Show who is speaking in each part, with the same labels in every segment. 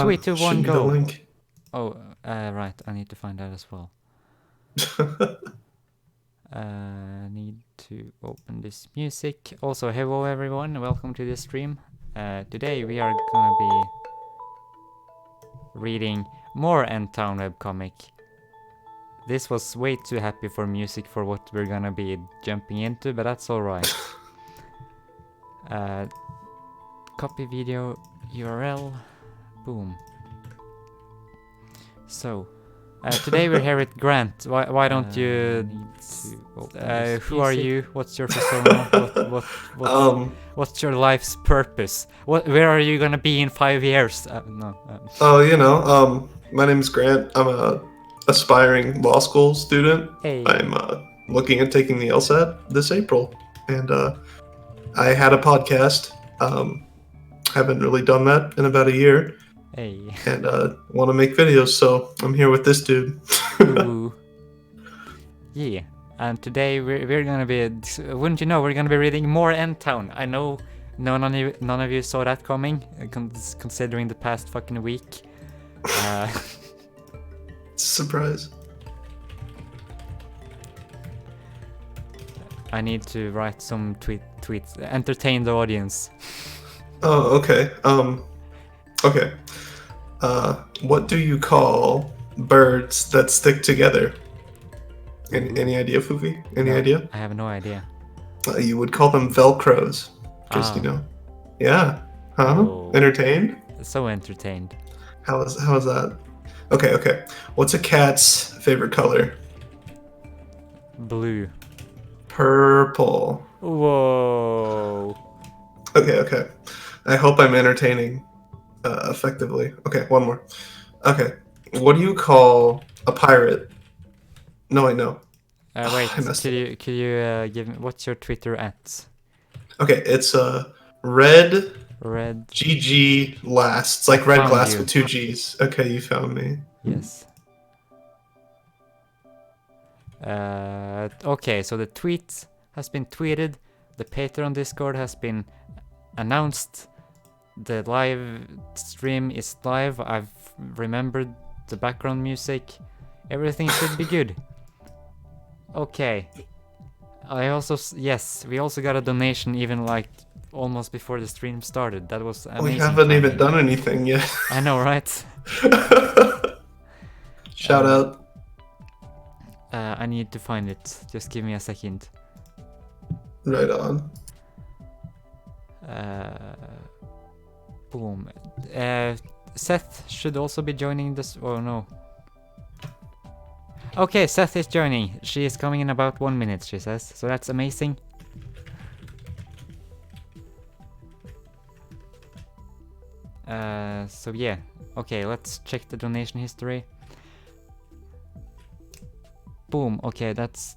Speaker 1: Three, two,
Speaker 2: Shoot
Speaker 1: one,
Speaker 2: me the
Speaker 1: go.
Speaker 2: link.
Speaker 1: Oh, right. I need to find that as well. Need to open this music. Also, hello everyone. Welcome to this stream. Today we are gonna be reading more Endtown webcomic. This was way too happy for music for what we're gonna be jumping into, but that's alright. Copy video URL. Boom. So, today we're here with Grant. Why don't you? Who are you? What's your persona? What's your life's purpose? Where are you gonna be in 5 years? No.
Speaker 2: My name is Grant. I'm a aspiring law school student.
Speaker 1: Hey.
Speaker 2: I'm looking at taking the LSAT this April, and I had a podcast. Haven't really done that in about a year,
Speaker 1: Hey.
Speaker 2: and want to make videos, so I'm here with this dude.
Speaker 1: Ooh. Yeah. And today we're gonna be, wouldn't you know, we're gonna be reading more Endtown. I know none of you saw that coming, considering the past fucking week.
Speaker 2: Surprise.
Speaker 1: I need to write some tweets, entertain the audience.
Speaker 2: Oh, okay. Okay. What do you call birds that stick together? Any idea, Fufi? Any idea?
Speaker 1: I have no idea.
Speaker 2: You would call them Velcros. Just, Yeah. Huh?
Speaker 1: Oh.
Speaker 2: Entertained?
Speaker 1: So entertained.
Speaker 2: How is that? Okay. What's a cat's favorite color?
Speaker 1: Blue.
Speaker 2: Purple.
Speaker 1: Whoa.
Speaker 2: Okay. I hope I'm entertaining effectively. Okay, one more. Okay. What do you call a pirate? No, I know.
Speaker 1: Wait, could you give me, what's your Twitter at?
Speaker 2: Okay, it's red GG last. It's like red glass with 2 G's. Okay, you found me.
Speaker 1: Yes. Okay, so the tweet has been tweeted. The Patreon Discord has been announced. The live stream is live. I've remembered the background music. Everything should be good. Okay. We also got a donation even like almost before the stream started. That was amazing.
Speaker 2: We haven't even done anything yet.
Speaker 1: I know, right?
Speaker 2: Shout out.
Speaker 1: I need to find it. Just give me a second.
Speaker 2: Right on.
Speaker 1: Boom. Seth should also be joining this. Oh no. Okay, Seth is joining. She is coming in about 1 minute, she says. So that's amazing. So yeah. Okay, let's check the donation history. Boom. Okay, that's...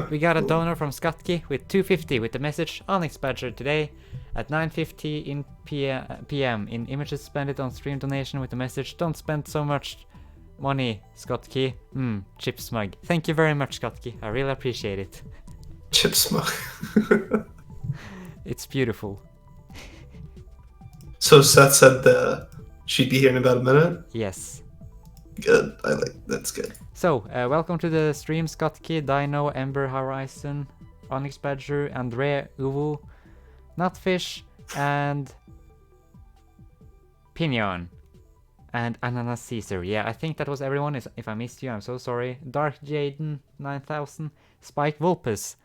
Speaker 1: We got a donor from Skatki with 250 with the message Onyx Badger today at 9:50 in PM in images spent on stream donation with the message don't spend so much money, Skatki. Chip smug. Thank you very much, Skatki. I really appreciate it.
Speaker 2: Chip smug.
Speaker 1: It's beautiful.
Speaker 2: So Seth said she'd be here in about a minute?
Speaker 1: Yes.
Speaker 2: Good. That's good.
Speaker 1: So, welcome to the stream, Skatki, Dino, Ember Horizon, Onyx Badger, Andre, Uwu, Nutfish, and Pinion. And Ananas Caesar. Yeah, I think that was everyone. If I missed you, I'm so sorry. Dark Jaden 9000. Spike Vulpes.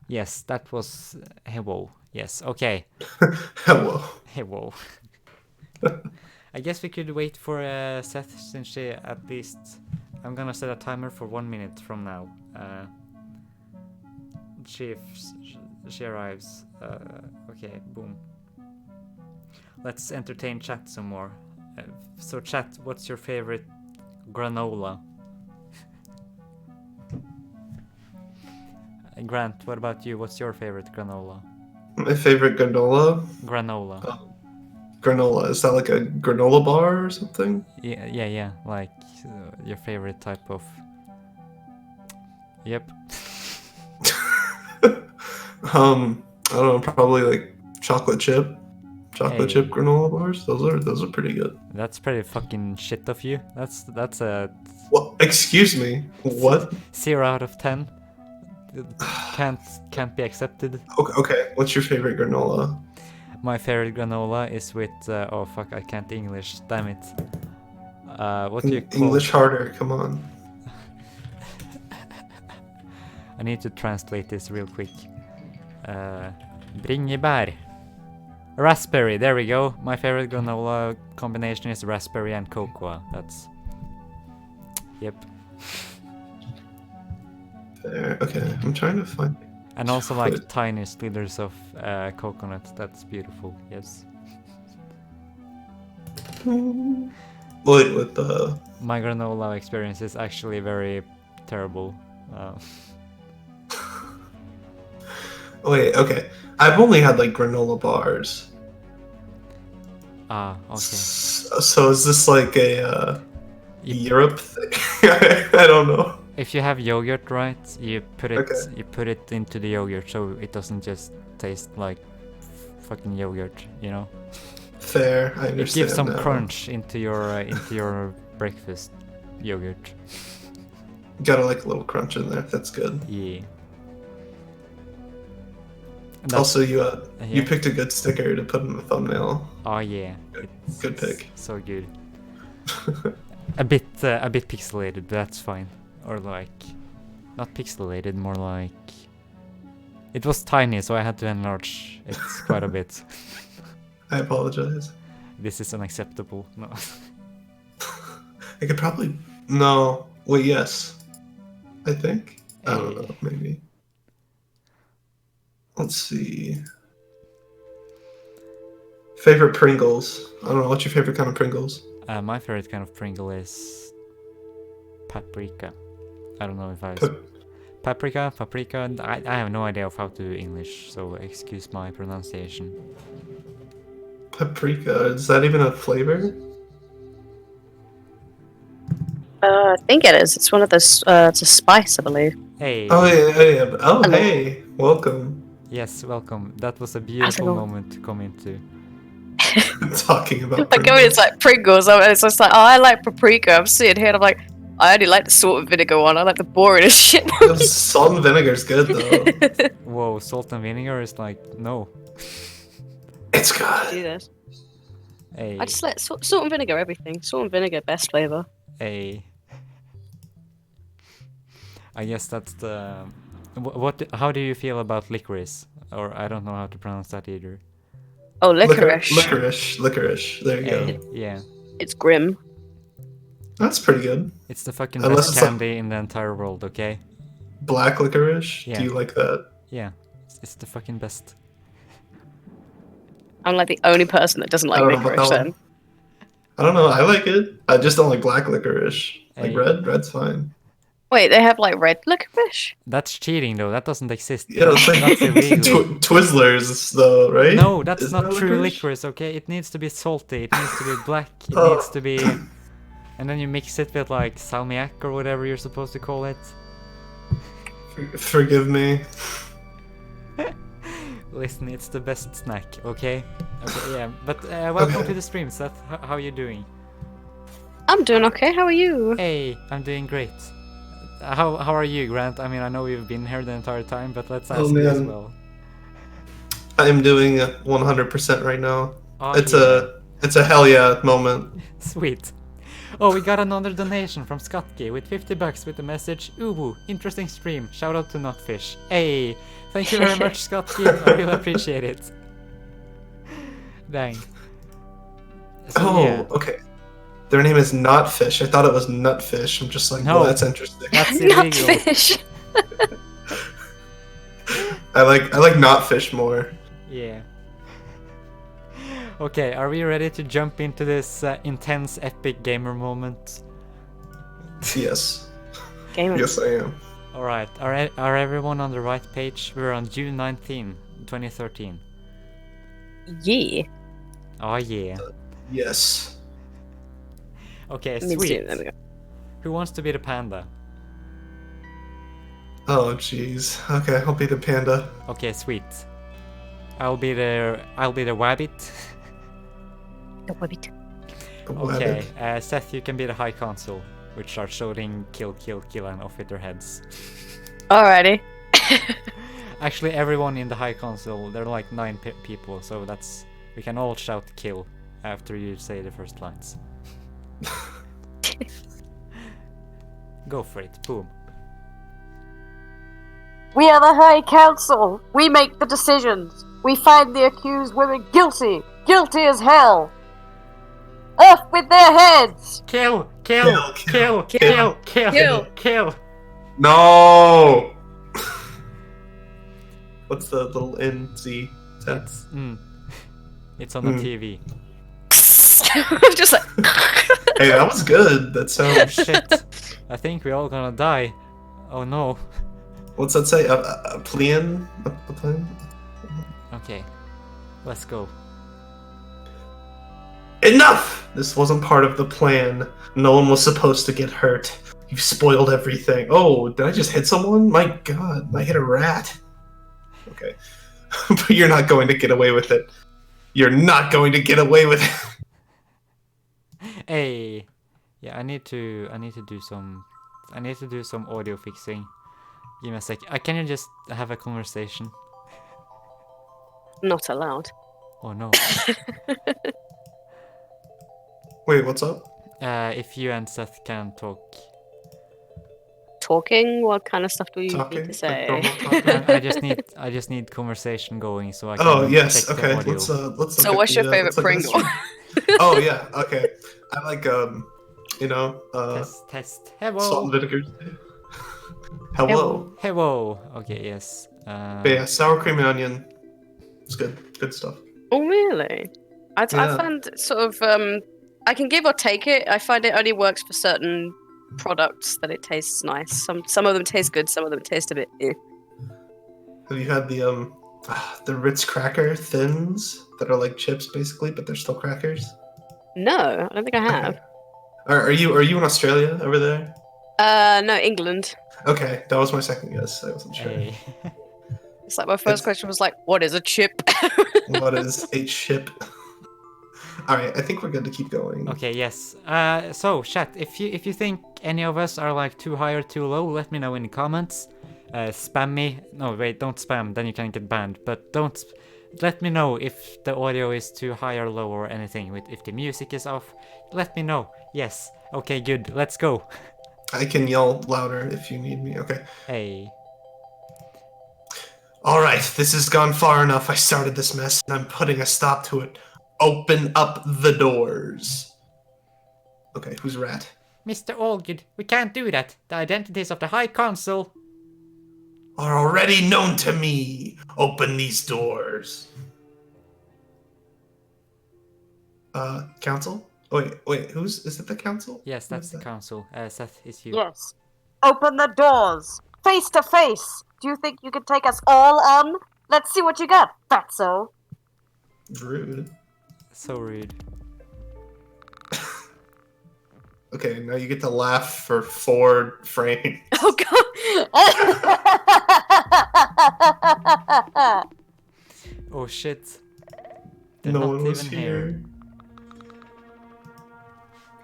Speaker 1: Yes, that was Hello. Yes, okay. Hello. I guess we could wait for Seth since she at least... I'm gonna set a timer for 1 minute from now. She arrives. Okay, boom. Let's entertain chat some more. So chat, what's your favorite granola? Grant, what about you? What's your favorite granola?
Speaker 2: My favorite granola?
Speaker 1: Granola.
Speaker 2: Granola. Is that like a granola bar or something?
Speaker 1: Yeah. Like your favorite type of... Yep.
Speaker 2: I don't know, probably like chocolate chip. Chocolate
Speaker 1: Hey.
Speaker 2: chip granola bars. Those are pretty good.
Speaker 1: That's pretty fucking shit of you. That's a
Speaker 2: Well, excuse me. What?
Speaker 1: 0 out of 10. Can't can't be accepted.
Speaker 2: Okay. What's your favorite granola?
Speaker 1: My favorite granola is with oh fuck, I can't English. Damn it. What do you call?
Speaker 2: English harder. Come on.
Speaker 1: I need to translate this real quick. Bringebær. Raspberry, there we go. My favorite granola combination is raspberry and cocoa. That's... Yep.
Speaker 2: There. Okay. I'm trying to find.
Speaker 1: And also like
Speaker 2: Chocolate.
Speaker 1: tiny slithers of coconut. That's beautiful, yes.
Speaker 2: Wait, with the.
Speaker 1: My granola experience is actually very terrible.
Speaker 2: Wait. Okay. I've only had like granola bars.
Speaker 1: Okay.
Speaker 2: So is this like a
Speaker 1: You-
Speaker 2: Europe thing? I don't know.
Speaker 1: If you have yogurt, right, you put it
Speaker 2: Okay.
Speaker 1: you put it into the yogurt so it doesn't just taste like fucking yogurt, you know?
Speaker 2: Fair. I understand.
Speaker 1: It gives some
Speaker 2: now.
Speaker 1: crunch into your breakfast yogurt.
Speaker 2: Gotta like a little crunch in there. That's good.
Speaker 1: Yeah. And
Speaker 2: Also, you
Speaker 1: yeah.
Speaker 2: picked a good sticker to put in the thumbnail.
Speaker 1: Oh yeah.
Speaker 2: Good pick.
Speaker 1: So good. A bit pixelated, but that's fine. Or like, not pixelated, more like. It was tiny, so I had to enlarge it quite a bit.
Speaker 2: I apologize.
Speaker 1: This is unacceptable. No.
Speaker 2: I could probably no. Wait, yes. I think. I don't know. Maybe. Let's see. Favorite Pringles. I don't know. What's your favorite kind of Pringles?
Speaker 1: My favorite kind of Pringle is paprika. I don't know if I paprika. I have no idea of how to do English, so excuse my pronunciation.
Speaker 2: Paprika. Is that even a flavor?
Speaker 3: I think it is. It's one of those. It's a spice, I believe.
Speaker 1: Hey.
Speaker 2: Oh yeah. Oh
Speaker 3: Hello.
Speaker 2: hey, welcome.
Speaker 1: Yes, welcome. That was a beautiful
Speaker 3: Hello.
Speaker 1: moment to come into.
Speaker 2: Talking about.
Speaker 3: Like, I mean, it's like Pringles. It's just like, oh, I like paprika. I'm sitting here and I'm like, I only like the salt and vinegar one. I like the boring as shit one.
Speaker 2: Salt and vinegar's good though.
Speaker 1: Whoa, salt and vinegar is like no.
Speaker 2: It's good.
Speaker 3: Do this.
Speaker 1: Hey,
Speaker 3: I just like salt and vinegar, everything. Salt and vinegar, best flavor.
Speaker 1: hey. I guess that's the. What? How do you feel about licorice? Or I don't know how to pronounce that either.
Speaker 3: Oh, licorice.
Speaker 2: Licorice. There you
Speaker 1: Hey,
Speaker 2: go.
Speaker 1: yeah.
Speaker 3: It's grim.
Speaker 2: That's pretty good.
Speaker 1: It's the fucking
Speaker 2: Unless
Speaker 1: best
Speaker 2: it's like-
Speaker 1: candy in the entire world, okay?
Speaker 2: Black licorice.
Speaker 1: Yeah.
Speaker 2: Do you like that?
Speaker 1: Yeah, it's the fucking best.
Speaker 3: I'm like the only person that doesn't like
Speaker 2: I don't know about
Speaker 3: licorice
Speaker 2: that
Speaker 3: then.
Speaker 2: one. I don't know. I like it. I just don't like black licorice. Like
Speaker 1: Hey.
Speaker 2: red's fine.
Speaker 3: Wait, they have like red licorice?
Speaker 1: That's cheating though, that doesn't exist.
Speaker 2: Yeah, it's like
Speaker 1: That's illegal.
Speaker 2: Twizzlers though, right?
Speaker 1: No, that's
Speaker 2: Isn't
Speaker 1: not
Speaker 2: that
Speaker 1: true licorice, okay? It needs to be salty, it needs to be black, it
Speaker 2: Oh.
Speaker 1: needs to be... And then you mix it with like salmiak or whatever you're supposed to call it.
Speaker 2: Forgive me.
Speaker 1: Listen, it's the best snack, okay? Okay, yeah. But welcome
Speaker 2: Okay.
Speaker 1: to the stream, Seth. How are you doing?
Speaker 3: I'm doing okay. How are you?
Speaker 1: Hey, I'm doing great. How are you, Grant? I mean, I know you've been here the entire time, but let's ask
Speaker 2: Oh,
Speaker 1: you as
Speaker 2: man.
Speaker 1: well.
Speaker 2: I'm doing 100% right now.
Speaker 1: Oh,
Speaker 2: It's
Speaker 1: yeah.
Speaker 2: a hell yeah moment.
Speaker 1: Sweet. Oh, we got another donation from Skatki with 50 bucks with the message, Uwu, interesting stream. Shout out to Nutfish. Hey, thank you very much, Skatki. I really appreciate it. Dang. So,
Speaker 2: Oh,
Speaker 1: yeah,
Speaker 2: okay. Their name is Notfish. I thought it was Nutfish. I'm just like,
Speaker 1: No.
Speaker 2: well, that's interesting.
Speaker 1: that's
Speaker 3: Not
Speaker 1: illegal.
Speaker 3: fish.
Speaker 2: I like Notfish more.
Speaker 1: Yeah. Okay, are we ready to jump into this intense epic gamer moment?
Speaker 2: Yes.
Speaker 3: Gamer.
Speaker 2: Yes, I am.
Speaker 1: Alright, are everyone on the right page? We're on June 19, 2013.
Speaker 3: Yeah.
Speaker 1: Oh yeah.
Speaker 2: Yes.
Speaker 1: Okay,
Speaker 3: Me too,
Speaker 1: sweet.
Speaker 3: there we go.
Speaker 1: Who wants to be the panda?
Speaker 2: Oh, jeez. Okay, I'll be the panda.
Speaker 1: Okay, sweet. I'll be the wabbit.
Speaker 3: The Webbit.
Speaker 2: The
Speaker 1: Okay,
Speaker 2: rabbit.
Speaker 1: Seth, you can be the High Council, which are shouting kill, kill, kill, and off with their heads.
Speaker 3: Alrighty.
Speaker 1: Actually, everyone in the High Council, there are like 9 people, so that's... We can all shout kill after you say the first lines. Go for it, boom.
Speaker 4: We are the High Council. We make the decisions. We find the accused women guilty. Guilty as hell. Off with their heads.
Speaker 1: Kill, kill, kill, kill, kill,
Speaker 3: Kill.
Speaker 1: kill.
Speaker 2: No! What's the little NC?
Speaker 1: It's, it's on the
Speaker 2: Mm.
Speaker 1: TV.
Speaker 3: I'm just like.
Speaker 2: Hey, that was good. That
Speaker 1: Oh
Speaker 2: sounds.
Speaker 1: shit. I think we're all gonna die. Oh no.
Speaker 2: What's that say? A plan? A plan?
Speaker 1: Okay, let's go.
Speaker 2: Enough! This wasn't part of the plan. No one was supposed to get hurt. You spoiled everything. Oh, did I just hit someone? My god, I hit a rat. Okay. But you're not going to get away with it. You're not going to get away with it.
Speaker 1: Hey, yeah, I need to do some audio fixing. Give me a sec. Can you just have a conversation?
Speaker 3: Not allowed.
Speaker 1: Oh no.
Speaker 2: Wait, what's up?
Speaker 1: If you and Seth can talk,
Speaker 3: Talking? What kind of stuff do you need
Speaker 2: Talking?
Speaker 3: to
Speaker 2: Like
Speaker 3: say?
Speaker 2: normal talking?
Speaker 1: I just need conversation going so I can
Speaker 2: Oh yes,
Speaker 1: check the
Speaker 2: okay.
Speaker 1: audio.
Speaker 2: Let's look
Speaker 3: So
Speaker 2: at
Speaker 3: what's
Speaker 2: the,
Speaker 3: your favorite
Speaker 2: let's look at the
Speaker 3: Pringle?
Speaker 2: stream. Oh yeah, okay. I like
Speaker 1: Test. Hello.
Speaker 2: salt and vinegar. Hello.
Speaker 1: Hello. Okay. Yes.
Speaker 2: But yeah, sour cream and onion. It's good. Good stuff.
Speaker 3: Oh really? I
Speaker 2: Yeah.
Speaker 3: find sort of I can give or take it. I find it only works for certain products that it tastes nice. Some of them taste good, some of them taste a bit. Eh.
Speaker 2: Have you had the Ritz cracker thins that are like chips basically, but they're still crackers?
Speaker 3: No, I don't think I have.
Speaker 2: Okay. Are you in Australia over there?
Speaker 3: No, England.
Speaker 2: Okay, that was my second guess. I wasn't sure.
Speaker 1: Hey.
Speaker 3: It's like my first question was like, "What is a chip?"
Speaker 2: What is a chip? All right, I think we're good to keep going.
Speaker 1: Okay. Yes. So chat. If you think any of us are like too high or too low, let me know in the comments. Spam me. No, wait. Don't spam. Then you can get banned. But don't. Let me know if the audio is too high or low or anything. If the music is off, let me know. Yes. Okay. Good. Let's go.
Speaker 2: I can yell louder if you need me. Okay.
Speaker 1: Hey.
Speaker 2: All right, this has gone far enough. I started this mess, and I'm putting a stop to it. Open up the doors. Okay, who's rat?
Speaker 1: Mr. Allgood, we can't do that. The identities of the High Council.
Speaker 2: Are already known to me. Open these doors. Council? Wait, is it the council?
Speaker 1: Yes,
Speaker 2: Who
Speaker 1: that's
Speaker 2: is
Speaker 1: the
Speaker 2: that?
Speaker 1: council. Seth, is you.
Speaker 4: Yes. Open the doors. Face to face. Do you think you can take us all on? Let's see what you got, fatso.
Speaker 2: Rude.
Speaker 1: So rude.
Speaker 2: Okay, now you get to laugh for 4 frames.
Speaker 3: Oh god.
Speaker 1: Oh shit. They're
Speaker 2: No
Speaker 1: not
Speaker 2: one was
Speaker 1: even
Speaker 2: here.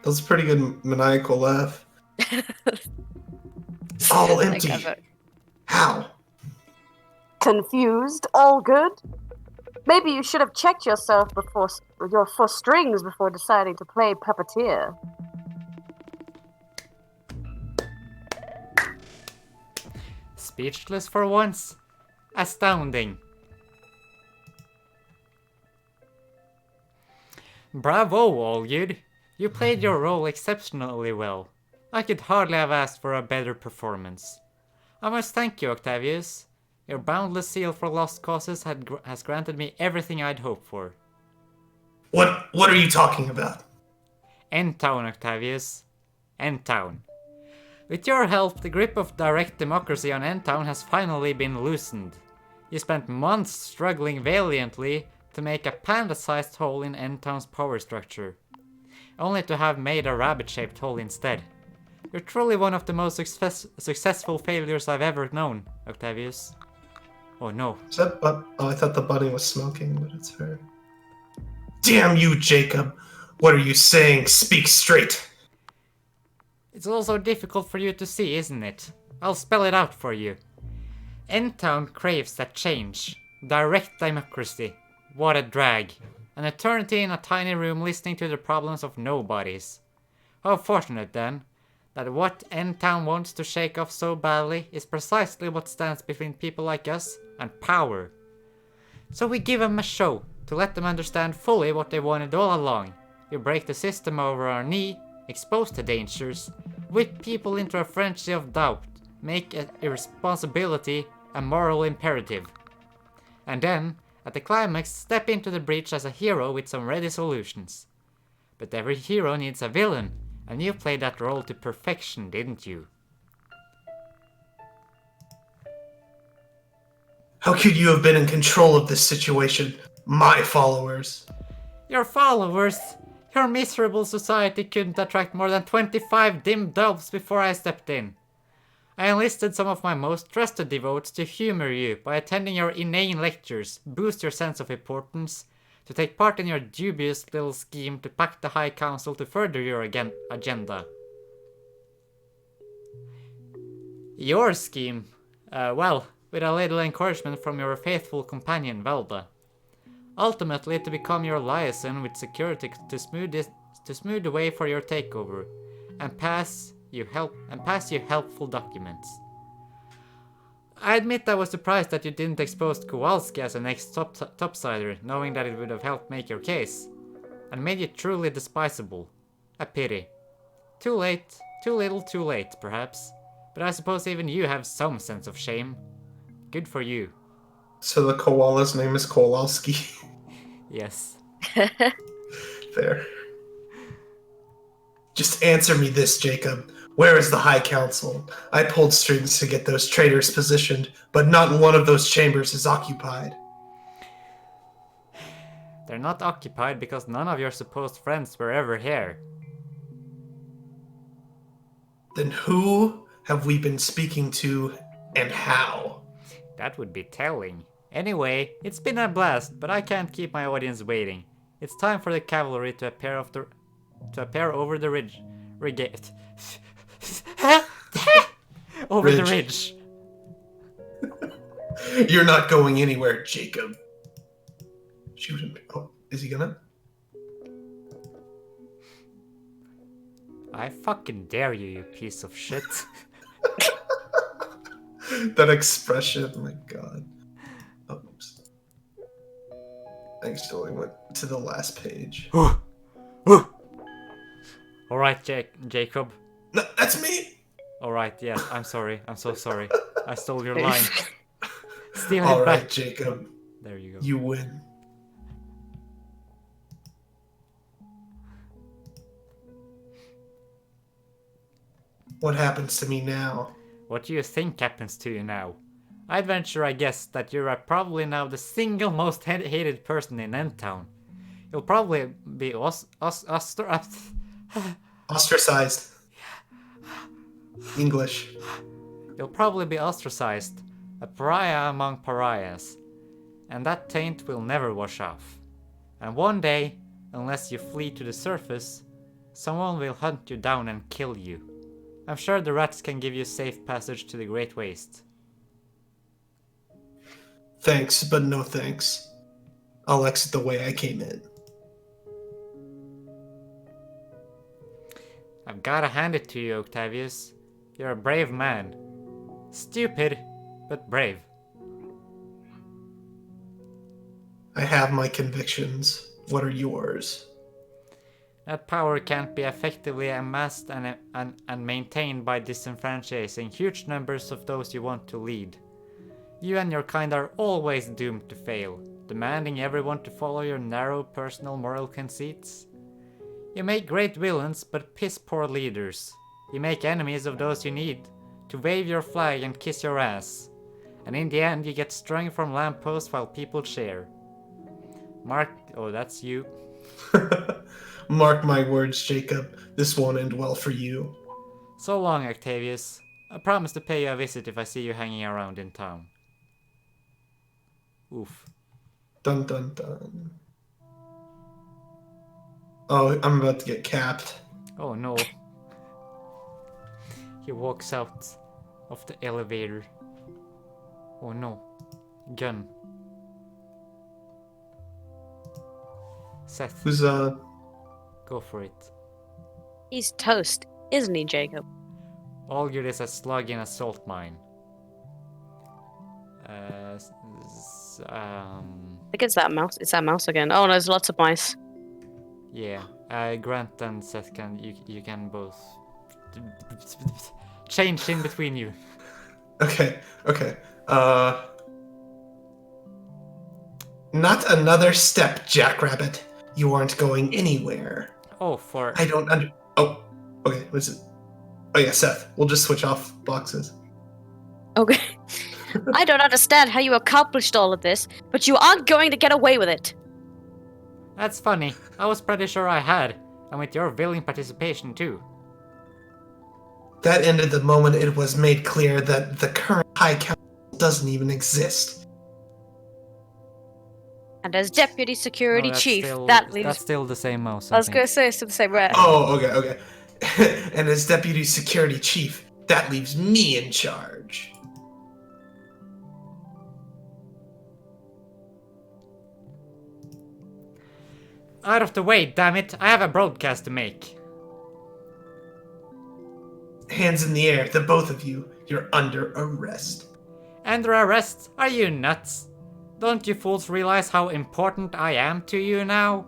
Speaker 2: That was a pretty good maniacal laugh. It's all empty. How?
Speaker 4: Confused? All good? Maybe you should have checked yourself before your 4 strings before deciding to play puppeteer.
Speaker 1: Speechless for once? Astounding. Bravo, Allgood. You played your role exceptionally well. I could hardly have asked for a better performance. I must thank you, Octavius. Your boundless zeal for lost causes has granted me everything I'd hoped for.
Speaker 2: What are you talking about?
Speaker 1: Endtown, Octavius. Endtown. With your help, the grip of direct democracy on Endtown has finally been loosened. You spent months struggling valiantly to make a panda-sized hole in Endtown's power structure, only to have made a rabbit-shaped hole instead. You're truly one of the most successful failures I've ever known, Octavius. Oh no.
Speaker 2: Is that oh, I thought the bunny was smoking, but it's her. Damn you, Jacob! What are you saying? Speak straight.
Speaker 1: It's also difficult for you to see, isn't it? I'll spell it out for you. Endtown craves that change. Direct democracy. What a drag. An eternity in a tiny room listening to the problems of nobodies. How fortunate then, that what Endtown wants to shake off so badly is precisely what stands between people like us and power. So we give them a show, to let them understand fully what they wanted all along. We break the system over our knee, expose the dangers, whip people into a frenzy of doubt, make irresponsibility a moral imperative. And then, at the climax, step into the breach as a hero with some ready solutions. But every hero needs a villain, and you played that role to perfection, didn't you?
Speaker 2: How could you have been in control of this situation? My followers.
Speaker 1: Your followers? Your miserable society couldn't attract more than 25 dim elves before I stepped in. I enlisted some of my most trusted devotes to humor you by attending your inane lectures, boost your sense of importance, to take part in your dubious little scheme to pack the High Council to further your agenda. Your scheme? Well, with a little encouragement from your faithful companion Velda. Ultimately to become your liaison with security to smooth the way for your takeover, and pass you helpful documents. I admit I was surprised that you didn't expose Kowalski as an ex-topsider, knowing that it would have helped make your case, and made you truly despisable. A pity. Too late, too little too late, perhaps, but I suppose even you have some sense of shame. Good for you.
Speaker 2: So the koala's name is Kowalski.
Speaker 1: Yes.
Speaker 2: Fair. Just answer me this, Jacob. Where is the High Council? I pulled strings to get those traitors positioned, but not one of those chambers is occupied.
Speaker 1: They're not occupied because none of your supposed friends were ever here.
Speaker 2: Then who have we been speaking to, and how?
Speaker 1: That would be telling. Anyway, it's been a blast, but I can't keep my audience waiting. It's time for the cavalry to appear over the ridge. Over the ridge.
Speaker 2: You're not going anywhere, Jacob. Shoot him. Oh, is he gonna?
Speaker 1: I fucking dare you, you piece of shit.
Speaker 2: That expression, my god. Oh, oops. I actually went to the last page.
Speaker 1: Alright, Jacob.
Speaker 2: No, that's me!
Speaker 1: Alright, yes, I'm sorry. I'm so sorry. I stole your line. Steal it
Speaker 2: Alright,
Speaker 1: back.
Speaker 2: Jacob.
Speaker 1: There you go.
Speaker 2: You win. What happens to me now?
Speaker 1: What do you think happens to you now? I'd venture I guess that you are probably now the single most hated person in Endtown. You'll probably be
Speaker 2: Ostracized. English.
Speaker 1: You'll probably be ostracized, a pariah among pariahs, and that taint will never wash off. And one day, unless you flee to the surface, someone will hunt you down and kill you. I'm sure the rats can give you safe passage to the Great Waste.
Speaker 2: Thanks, but no thanks. I'll exit the way I came in.
Speaker 1: I've gotta hand it to you, Octavius. You're a brave man. Stupid, but brave.
Speaker 2: I have my convictions. What are yours?
Speaker 1: That power can't be effectively amassed and maintained by disenfranchising huge numbers of those you want to lead. You and your kind are always doomed to fail, demanding everyone to follow your narrow personal moral conceits. You make great villains, but piss-poor leaders. You make enemies of those you need, to wave your flag and kiss your ass. And in the end, you get strung from lampposts while people cheer. Oh, that's you.
Speaker 2: Mark my words, Jacob. This won't end well for you.
Speaker 1: So long, Octavius. I promise to pay you a visit if I see you hanging around in town. Oof.
Speaker 2: Dun dun dun. Oh, I'm about to get capped.
Speaker 1: Oh no. He walks out of the elevator. Oh no. Gun. Seth,
Speaker 2: Who's
Speaker 1: go for it.
Speaker 3: He's toast, isn't he, Jacob?
Speaker 1: All good is a slug in a salt mine.
Speaker 3: I think it's that mouse. It's that mouse again. Oh, there's lots of mice.
Speaker 1: Yeah. Grant and Seth can you can both change in between you.
Speaker 2: Okay. Not another step, Jackrabbit. You aren't going anywhere.
Speaker 1: Oh, for
Speaker 2: I don't under. Oh, okay. What's it? Oh yeah, Seth. We'll just switch off boxes.
Speaker 3: Okay. I don't understand how you accomplished all of this, but you aren't going to get away with it.
Speaker 1: That's funny. I was pretty sure I had, and with your willing participation too.
Speaker 2: That ended the moment it was made clear that the current High Council doesn't even exist.
Speaker 3: And as deputy security
Speaker 1: No, that's
Speaker 3: chief,
Speaker 1: still,
Speaker 3: that leaves.
Speaker 1: That's still the same mouse.
Speaker 3: I was going to say it's the same way.
Speaker 2: Oh, okay. And as deputy security chief, that leaves me in charge.
Speaker 1: Out of the way, damn it! I have a broadcast to make.
Speaker 2: Hands in the air, the both of you. You're under arrest.
Speaker 1: Under arrest? Are you nuts? Don't you fools realize how important I am to you now?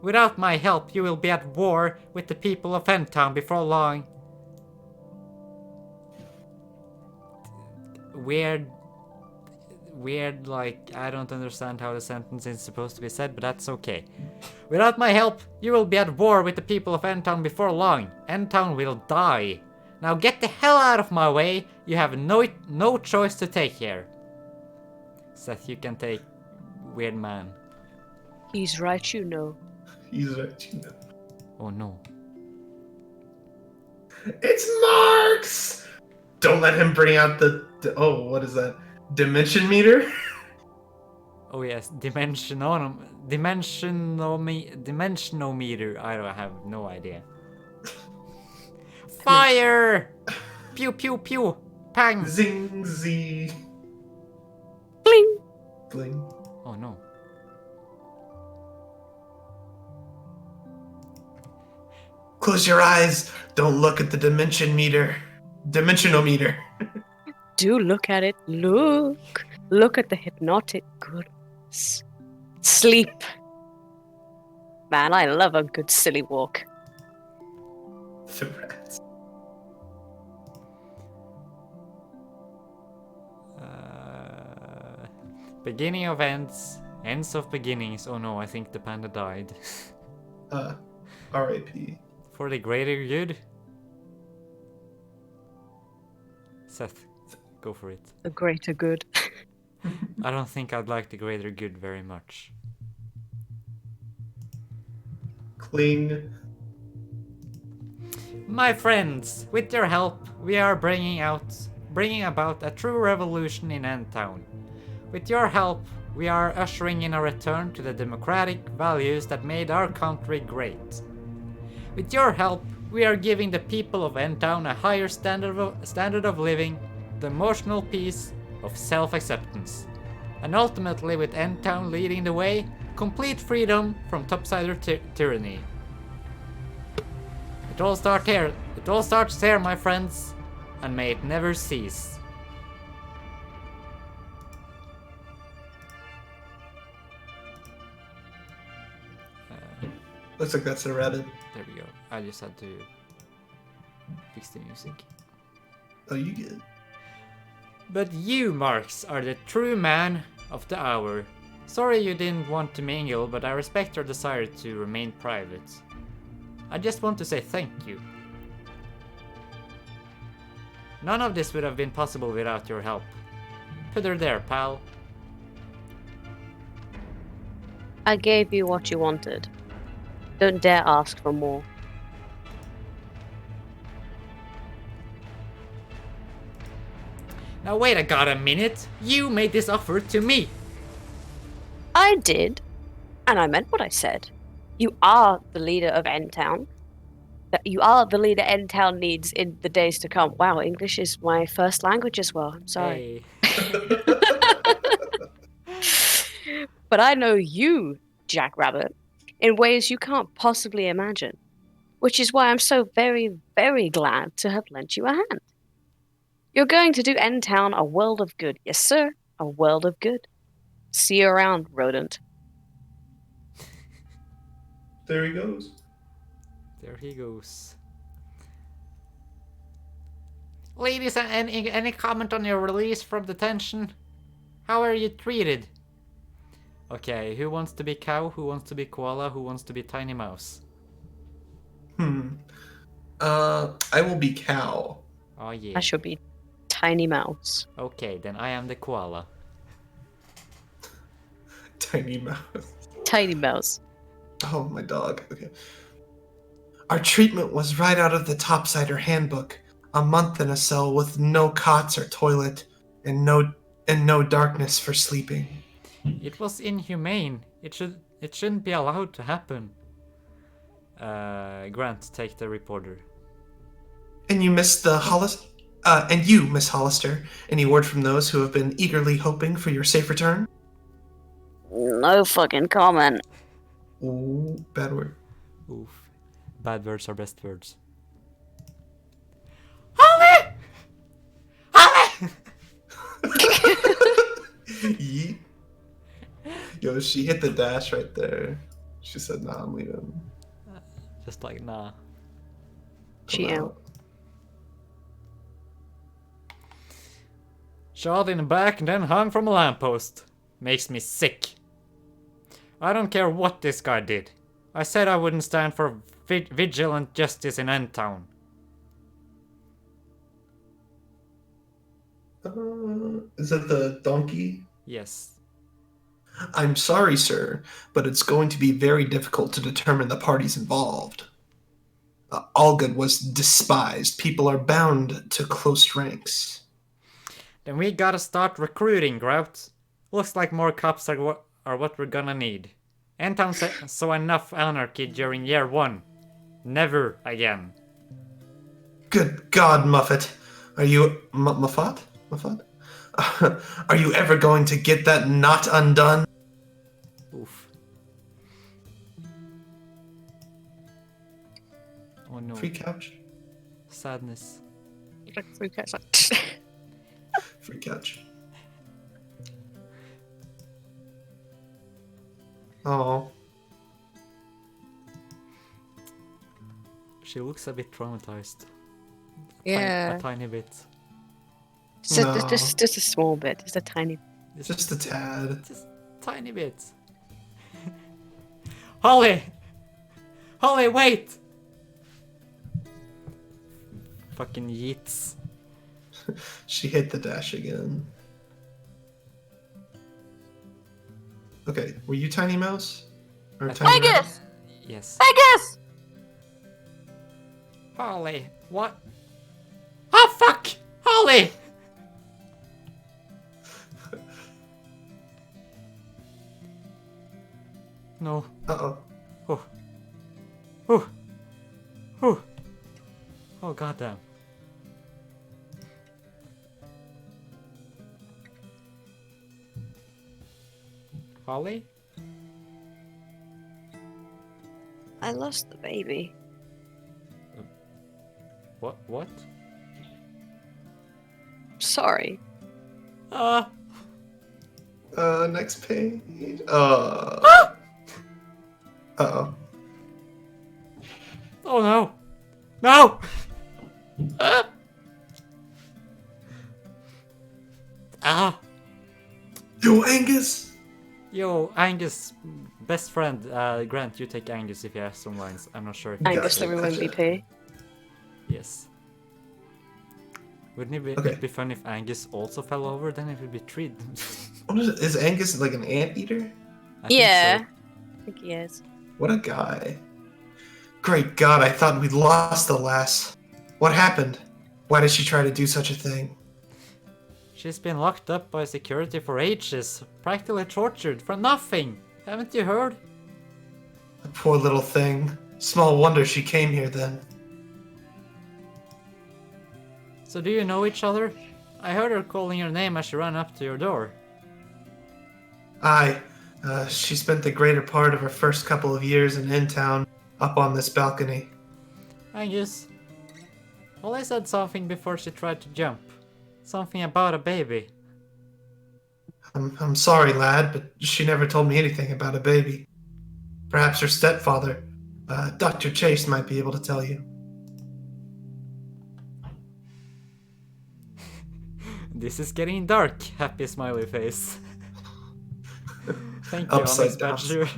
Speaker 1: Without my help, you will be at war with the people of Endtown before long. Weird, like, I don't understand how the sentence is supposed to be said, but that's okay. Without my help, you will be at war with the people of Endtown before long. Endtown will die. Now get the hell out of my way. You have no choice to take here. Seth, you can take Weird Man.
Speaker 3: He's right, you know.
Speaker 2: He's right, you know.
Speaker 1: Oh no.
Speaker 2: It's Marx! Don't let him bring out the oh, what is that? Dimension meter?
Speaker 1: Oh yes, dimensionometer. I don't have no idea. Fire! Pew pew pew! Pang!
Speaker 2: Zing zee.
Speaker 3: Bling!
Speaker 2: Bling.
Speaker 1: Oh no.
Speaker 2: Close your eyes. Don't look at the dimension meter. Dimensionometer.
Speaker 3: Do look at it. Look at the hypnotic goodness. Sleep. Man, I love a good silly walk.
Speaker 2: The rats.
Speaker 1: Beginning of ends, ends of beginnings. Oh no, I think the panda died.
Speaker 2: R.I.P.
Speaker 1: For the greater good? Seth, go for it.
Speaker 3: The greater good.
Speaker 1: I don't think I'd like the greater good very much.
Speaker 2: Cling.
Speaker 1: My friends, with your help, we are bringing about a true revolution in Endtown. With your help, we are ushering in a return to the democratic values that made our country great. With your help, we are giving the people of Endtown a higher standard of living, the emotional peace of self-acceptance. And ultimately, with Endtown leading the way, complete freedom from topsider tyranny. It all starts here, my friends, and may it never cease.
Speaker 2: Looks like that's a rabbit.
Speaker 1: There we go. I just had to fix the music.
Speaker 2: Oh, you get it.
Speaker 1: But you, Marx, are the true man of the hour. Sorry you didn't want to mingle, but I respect your desire to remain private. I just want to say thank you. None of this would have been possible without your help. Put her there, pal.
Speaker 3: I gave you what you wanted. Don't dare ask for more.
Speaker 1: Now wait a minute. You made this offer to me.
Speaker 3: I did, and I meant what I said. You are the leader of Endtown. You are the leader Endtown needs in the days to come. Wow, English is my first language as well. I'm sorry.
Speaker 1: Hey.
Speaker 3: But I know you, Jackrabbit, in ways you can't possibly imagine. Which is why I'm so very, very glad to have lent you a hand. You're going to do Endtown a world of good. Yes, sir, a world of good. See you around, rodent.
Speaker 2: There he goes.
Speaker 1: There he goes. Ladies, any comment on your release from detention? How are you treated? Okay, who wants to be cow? Who wants to be koala? Who wants to be tiny mouse?
Speaker 2: I will be cow.
Speaker 1: Oh yeah.
Speaker 3: I should be tiny mouse.
Speaker 1: Okay, then I am the koala.
Speaker 2: Tiny mouse.
Speaker 3: Tiny mouse.
Speaker 2: Oh, my dog. Okay. Our treatment was right out of the Topsider handbook. A month in a cell with no cots or toilet, and no darkness for sleeping.
Speaker 1: It was inhumane. It shouldn't be allowed to happen. Grant, take the reporter.
Speaker 2: And you missed the and you, Miss Hollister. Any word from those who have been eagerly hoping for your safe return?
Speaker 4: No fucking comment.
Speaker 2: Ooh, bad word.
Speaker 1: Oof. Bad words are best words. Holly! Holly!
Speaker 2: Yeet. Yo, she hit the dash right there. She said, "Nah, I'm leaving."
Speaker 1: Just like, nah.
Speaker 3: She
Speaker 2: Come
Speaker 3: out.
Speaker 1: Shot in the back and then hung from a lamppost. Makes me sick. I don't care what this guy did. I said I wouldn't stand for vigilant justice in Endtown.
Speaker 2: Is it the donkey?
Speaker 1: Yes.
Speaker 2: I'm sorry, sir, but it's going to be very difficult to determine the parties involved. Allgood was despised. People are bound to close ranks.
Speaker 1: Then we gotta start recruiting, Grout. Looks like more cops are what we're gonna need. Endtown saw enough anarchy during year 1. Never again.
Speaker 2: Good God, Muffet. Are you... Muffat? Muffat? Are you ever going to get that knot undone?
Speaker 1: Oof. Oh no.
Speaker 2: Free couch?
Speaker 1: Sadness.
Speaker 3: Like free cats.
Speaker 2: Free couch. Oh.
Speaker 1: She looks a bit traumatized.
Speaker 3: Yeah.
Speaker 1: A tiny bit.
Speaker 3: Just a small bit. Just a tiny.
Speaker 2: Just a tad.
Speaker 1: Just tiny bit. Holly! Holly, wait! Fucking yeets.
Speaker 2: She hit the dash again. Okay, were you Tiny Mouse? Or Tiny Mouse?
Speaker 4: Angus!
Speaker 1: Yes.
Speaker 4: Angus!
Speaker 1: Holly, what? Oh fuck! Holly! No.
Speaker 2: Uh-oh.
Speaker 1: Oh. Oh. Oh. Oh goddamn. Holly?
Speaker 3: I lost the baby.
Speaker 1: What?
Speaker 3: Sorry.
Speaker 2: Next page. Uh-oh.
Speaker 1: Oh no! No! Ah!
Speaker 2: Yo, Angus!
Speaker 1: Yo, Angus, best friend, Grant, you take Angus if you have some lines. I'm not sure if
Speaker 3: Angus
Speaker 2: Gotcha,
Speaker 3: the Ruin
Speaker 2: gotcha.
Speaker 3: BP.
Speaker 1: Yes. Wouldn't it be fun if Angus also fell over? Then it would be treed.
Speaker 2: What is it? Is Angus like an anteater?
Speaker 1: I think
Speaker 3: Yeah.
Speaker 1: so.
Speaker 3: I think he is.
Speaker 2: What a guy. Great God, I thought we'd lost the lass. What happened? Why did she try to do such a thing?
Speaker 1: She's been locked up by security for ages, practically tortured for nothing. Haven't you heard?
Speaker 2: The poor little thing. Small wonder she came here then.
Speaker 1: So do you know each other? I heard her calling your name as she ran up to your door.
Speaker 2: Aye, she spent the greater part of her first couple of years in Endtown up on this balcony.
Speaker 1: Angus. Holly said something before she tried to jump. Something about a baby.
Speaker 2: I'm sorry, lad, but she never told me anything about a baby. Perhaps her stepfather, Dr. Chase, might be able to tell you.
Speaker 1: This is getting dark. Happy smiley face. Thank you,
Speaker 2: Upside
Speaker 1: Onyx
Speaker 2: down.
Speaker 1: Badger.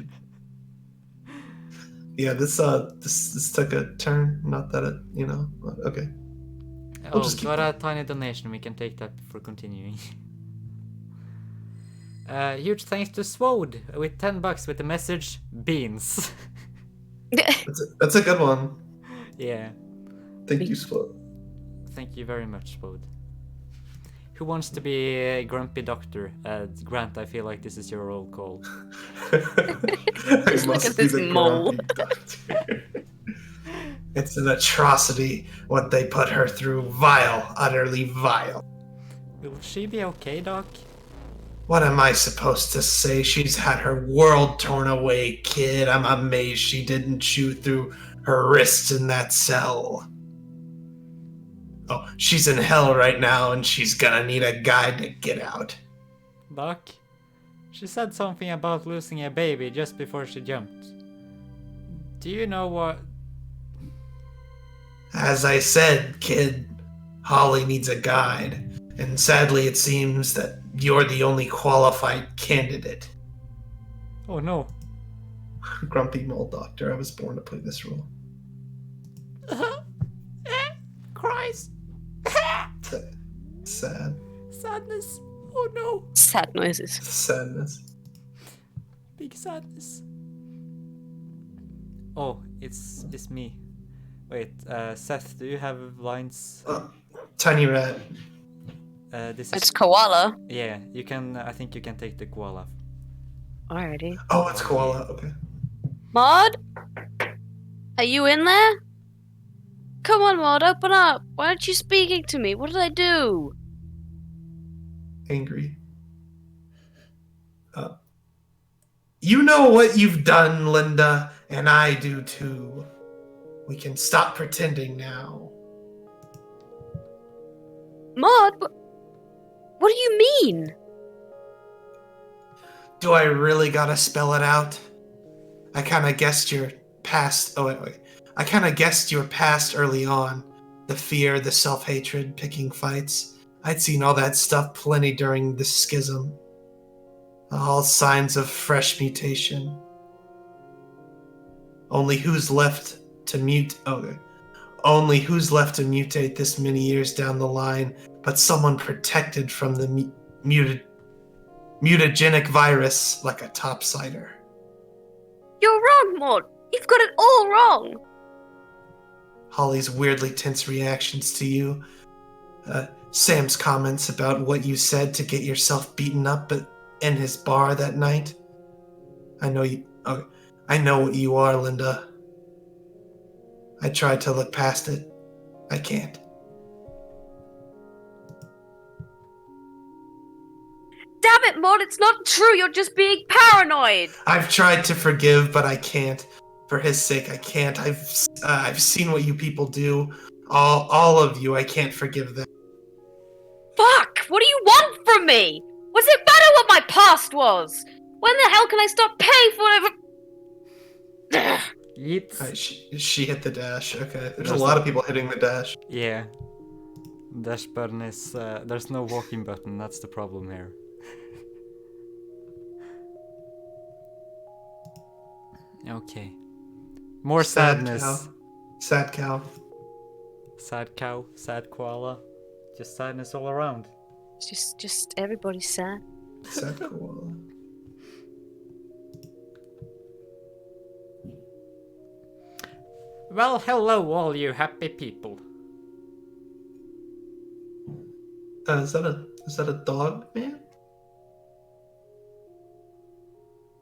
Speaker 2: Yeah, this took a turn. Not that it, okay.
Speaker 1: Oh,
Speaker 2: just keep
Speaker 1: got a tiny donation. We can take that before continuing. Huge thanks to Swode with $10 with the message beans.
Speaker 2: That's a good one.
Speaker 1: Yeah,
Speaker 2: Thank you, Split.
Speaker 1: thank you very much, Swode. Who wants to be a grumpy doctor? Grant, I feel like this is your roll call.
Speaker 2: I
Speaker 3: Just look
Speaker 2: must
Speaker 3: at
Speaker 2: be
Speaker 3: this
Speaker 2: the
Speaker 3: mole.
Speaker 2: grumpy doctor. It's an atrocity what they put her through. Vile, utterly vile.
Speaker 1: Will she be okay, Doc?
Speaker 2: What am I supposed to say? She's had her world torn away, kid. I'm amazed she didn't chew through her wrists in that cell. Oh, she's in hell right now, and she's gonna need a guide to get out.
Speaker 1: Doc? She said something about losing a baby just before she jumped. Do you know what...
Speaker 2: As I said, kid, Holly needs a guide, and sadly it seems that you're the only qualified candidate.
Speaker 1: Oh no.
Speaker 2: Grumpy mole doctor, I was born to play this role.
Speaker 1: Cries.
Speaker 2: Sad.
Speaker 1: Sadness. Oh no.
Speaker 3: Sad noises.
Speaker 2: Sadness.
Speaker 1: Big sadness. Oh, it's me. Wait, Seth, do you have lines?
Speaker 2: Tiny rat.
Speaker 1: This
Speaker 3: It's
Speaker 1: is...
Speaker 3: koala.
Speaker 1: Yeah, you can... I think you can take the koala.
Speaker 3: Alrighty.
Speaker 2: Oh, it's koala. Okay.
Speaker 3: Maud? Are you in there? Come on, Maud, open up. Why aren't you speaking to me? What did I do?
Speaker 2: Angry. You know what you've done, Linda, and I do too. We can stop pretending now.
Speaker 3: Maud, what do you mean?
Speaker 2: Do I really gotta spell it out? I kinda guessed your past. Oh, wait. I kinda guessed your past early on. The fear, the self-hatred, picking fights. I'd seen all that stuff plenty during the schism. All signs of fresh mutation. Only who's left to Only who's left to mutate this many years down the line, but someone protected from the mutagenic virus like a topsider.
Speaker 3: You're wrong, Maud. You've got it all wrong.
Speaker 2: Holly's weirdly tense reactions to you. Sam's comments about what you said to get yourself beaten up in his bar that night. I know what you are, Linda. I tried to look past it. I can't.
Speaker 3: Damn it, Maud, it's not true. You're just being paranoid.
Speaker 2: I've tried to forgive, but I can't. For his sake, I can't. I've seen what you people do. All of you. I can't forgive them.
Speaker 3: Fuck! What do you want from me? Does it matter what my past was? When the hell can I stop paying for whatever?
Speaker 1: Yeet.
Speaker 2: Alright, she hit the dash. Okay, there's a
Speaker 1: There's
Speaker 2: lot
Speaker 1: a-
Speaker 2: of people hitting the dash.
Speaker 1: Yeah. Dash button is... there's no walking button, that's the problem here. Okay. More sadness.
Speaker 2: Cow. Sad cow.
Speaker 1: Sad cow, sad koala. Just sadness all around.
Speaker 3: Just everybody's sad.
Speaker 2: Sad koala.
Speaker 1: Well, hello all you happy people.
Speaker 2: Is that a dog, man?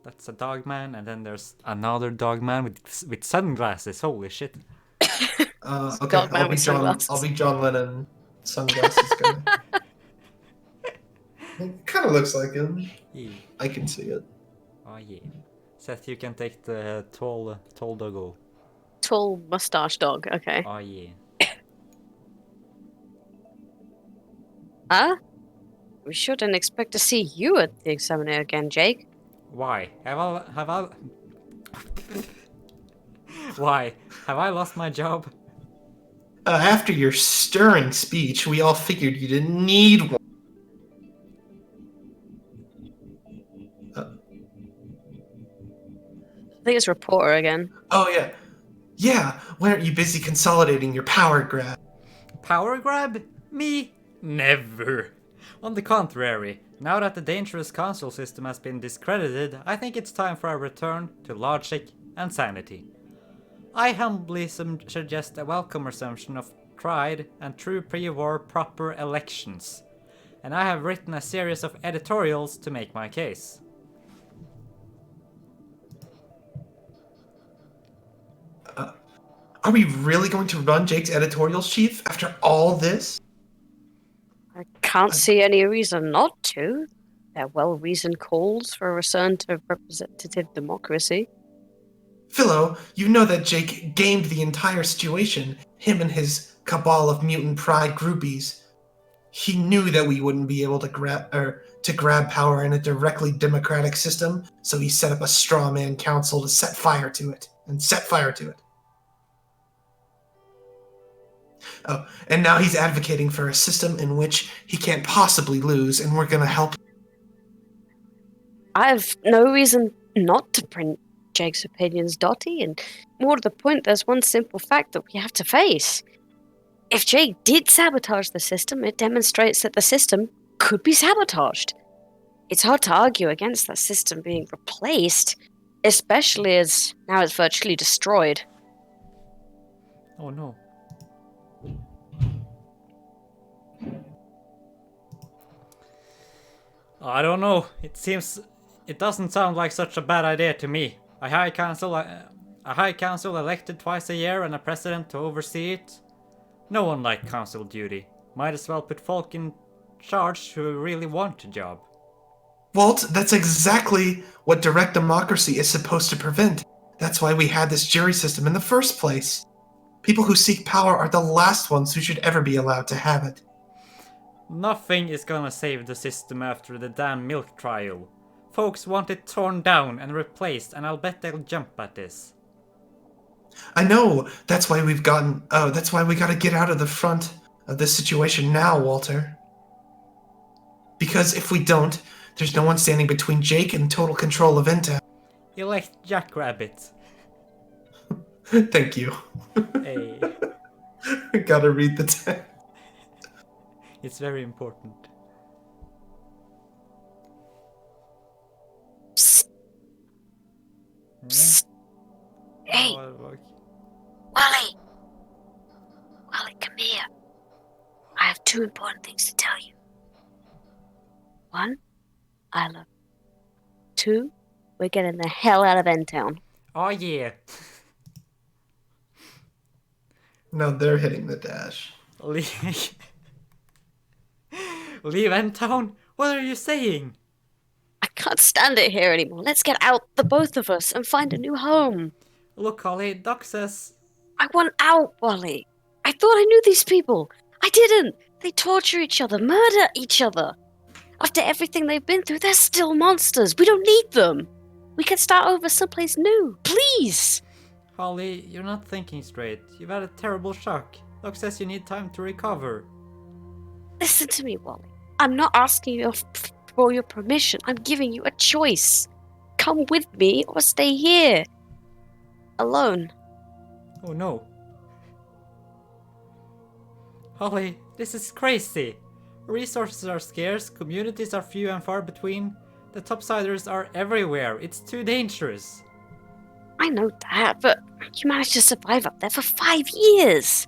Speaker 1: That's a dog man, and then there's another dog man with sunglasses. Holy shit!
Speaker 2: Okay,
Speaker 3: Dog man with sunglasses.
Speaker 2: I'll be John Lennon, sunglasses guy. It kind of looks like him.
Speaker 1: Yeah.
Speaker 2: I can see it.
Speaker 1: Oh yeah. Seth, you can take the tall doggo.
Speaker 3: Tall mustache dog. Okay.
Speaker 1: Oh yeah.
Speaker 3: Huh? We shouldn't expect to see you at the examiner again, Jake.
Speaker 1: Why? Why? Have I lost my job?
Speaker 2: After your stirring speech, we all figured you didn't need one.
Speaker 3: I think it's reporter again.
Speaker 2: Oh, yeah. Yeah, why aren't you busy consolidating your power grab?
Speaker 1: Power grab? Me? Never. On the contrary, now that the dangerous console system has been discredited, I think it's time for a return to logic and sanity. I humbly suggest a welcome resumption of tried and true pre-war proper elections, and I have written a series of editorials to make my case.
Speaker 2: Are we really going to run Jake's editorials, Chief, after all this?
Speaker 3: I can't see any reason not to. They're well-reasoned calls for a return to representative democracy.
Speaker 2: Philo, you know that Jake gamed the entire situation, him and his cabal of mutant pride groupies. He knew that we wouldn't be able to grab power in a directly democratic system, so he set up a straw man council to set fire to it. Oh, and now he's advocating for a system in which he can't possibly lose, and we're gonna help.
Speaker 3: I have no reason not to print Jake's opinions, Dottie, and more to the point, there's one simple fact that we have to face. If Jake did sabotage the system, it demonstrates that the system could be sabotaged. It's hard to argue against that system being replaced, especially as now it's virtually destroyed.
Speaker 1: Oh no. I don't know. It doesn't sound like such a bad idea to me. A high council elected twice a year and a president to oversee it. No one liked council duty. Might as well put folk in charge who really want a job.
Speaker 2: Walt, that's exactly what direct democracy is supposed to prevent. That's why we had this jury system in the first place. People who seek power are the last ones who should ever be allowed to have it.
Speaker 1: Nothing is gonna save the system after the damn milk trial. Folks want it torn down and replaced, and I'll bet they'll jump at this.
Speaker 2: I know. That's why we gotta get out of the front of this situation now, Walter. Because if we don't, there's no one standing between Jake and total control of Endtown.
Speaker 1: Elect Jackrabbit.
Speaker 2: Thank you.
Speaker 1: Hey.
Speaker 2: I gotta read the text.
Speaker 1: It's very important.
Speaker 3: Psst. Psst. Hey,
Speaker 1: Oh,
Speaker 3: Wally! Wally, come here. I have two important things to tell you. One, I love you. Two, we're getting the hell out of Endtown.
Speaker 1: oh yeah.
Speaker 2: No, they're hitting the dash.
Speaker 1: Leave Endtown? What are you saying?
Speaker 3: I can't stand it here anymore. Let's get out, the both of us, and find a new home.
Speaker 1: Look, Holly, Doc says...
Speaker 3: I want out, Wally. I thought I knew these people. I didn't. They torture each other, murder each other. After everything they've been through, they're still monsters. We don't need them. We can start over someplace new. Please.
Speaker 1: Holly, you're not thinking straight. You've had a terrible shock. Doc says you need time to recover.
Speaker 3: Listen to me, Wally. I'm not asking you for your permission. I'm giving you a choice. Come with me or stay here. Alone.
Speaker 1: Oh no. Holly, this is crazy. Resources are scarce, communities are few and far between. The topsiders are everywhere. It's too dangerous.
Speaker 3: I know that, but you managed to survive up there for 5 years.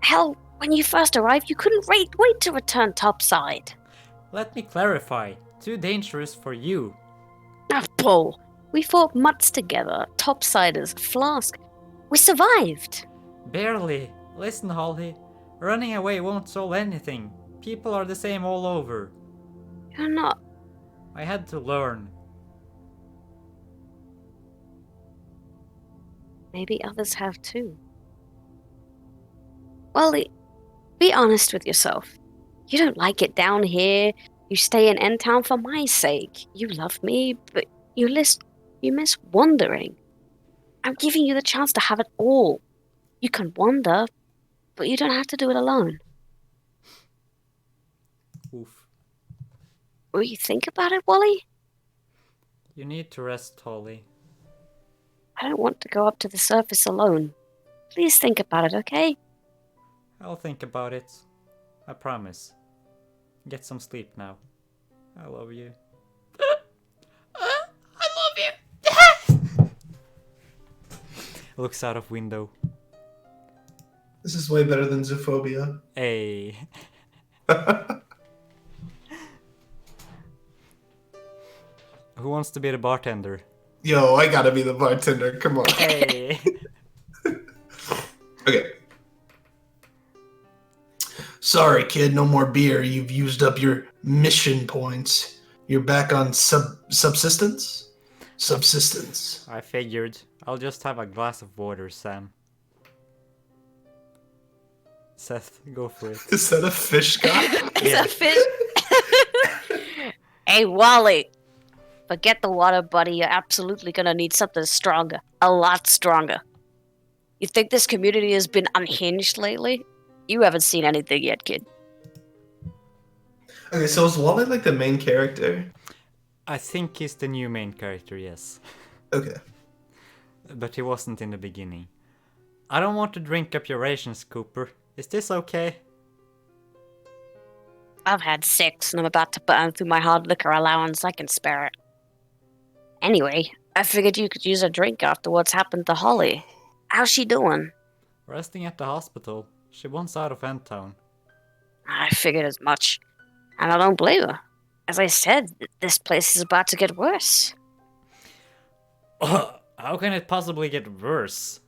Speaker 3: Hell, when you first arrived, you couldn't wait to return topside.
Speaker 1: Let me clarify. Too dangerous for you.
Speaker 3: Ah, bull. We fought mutts together, topsiders, flask. We survived.
Speaker 1: Barely. Listen, Holly. Running away won't solve anything. People are the same all over.
Speaker 3: You're not.
Speaker 1: I had to learn.
Speaker 3: Maybe others have too. Wally, be honest with yourself. You don't like it down here. You stay in Endtown for my sake. You love me, but you miss wandering. I'm giving you the chance to have it all. You can wander, but you don't have to do it alone.
Speaker 1: Oof.
Speaker 3: Will you think about it, Wally?
Speaker 1: You need to rest, Holly.
Speaker 3: I don't want to go up to the surface alone. Please think about it, okay?
Speaker 1: I'll think about it. I promise. Get some sleep now. I love you. I love you! Looks out of window.
Speaker 2: This is way better than Zoophobia.
Speaker 1: Hey. Who wants to be the bartender?
Speaker 2: Yo, I gotta be the bartender. Come on.
Speaker 1: Hey.
Speaker 2: Okay. Sorry, kid. No more beer. You've used up your mission points. You're back on subsistence? Subsistence.
Speaker 1: I figured. I'll just have a glass of water, Sam. Seth, go for it.
Speaker 2: Is that a fish guy?
Speaker 3: It's a fish. Hey, Wally. Forget the water, buddy. You're absolutely gonna need something stronger. A lot stronger. You think this community has been unhinged lately? You haven't seen anything yet, kid.
Speaker 2: Okay, so is Wally like the main character?
Speaker 1: I think he's the new main character, yes.
Speaker 2: Okay.
Speaker 1: But he wasn't in the beginning. I don't want to drink up your rations, Cooper. Is this okay?
Speaker 3: I've had 6 and I'm about to burn through my hard liquor allowance. I can spare it. Anyway, I figured you could use a drink after what's happened to Holly. How's she doing?
Speaker 1: Resting at the hospital. She wants out of Endtown.
Speaker 3: I figured as much. And I don't blame her. As I said, this place is about to get worse.
Speaker 1: How can it possibly get worse?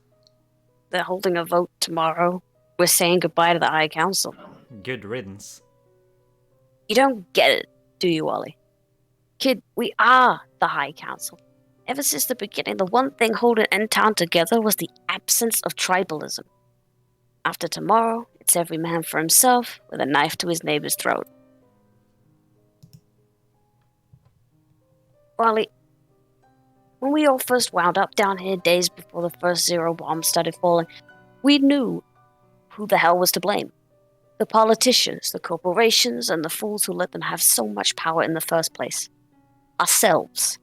Speaker 3: They're holding a vote tomorrow. We're saying goodbye to the High Council.
Speaker 1: Good riddance.
Speaker 3: You don't get it, do you, Wally? Kid, we are the High Council. Ever since the beginning, the one thing holding Endtown together was the absence of tribalism. After tomorrow, it's every man for himself with a knife to his neighbor's throat. Wally, when we all first wound up down here days before the first zero bombs started falling, we knew who the hell was to blame. The politicians, the corporations, and the fools who let them have so much power in the first place. Ourselves.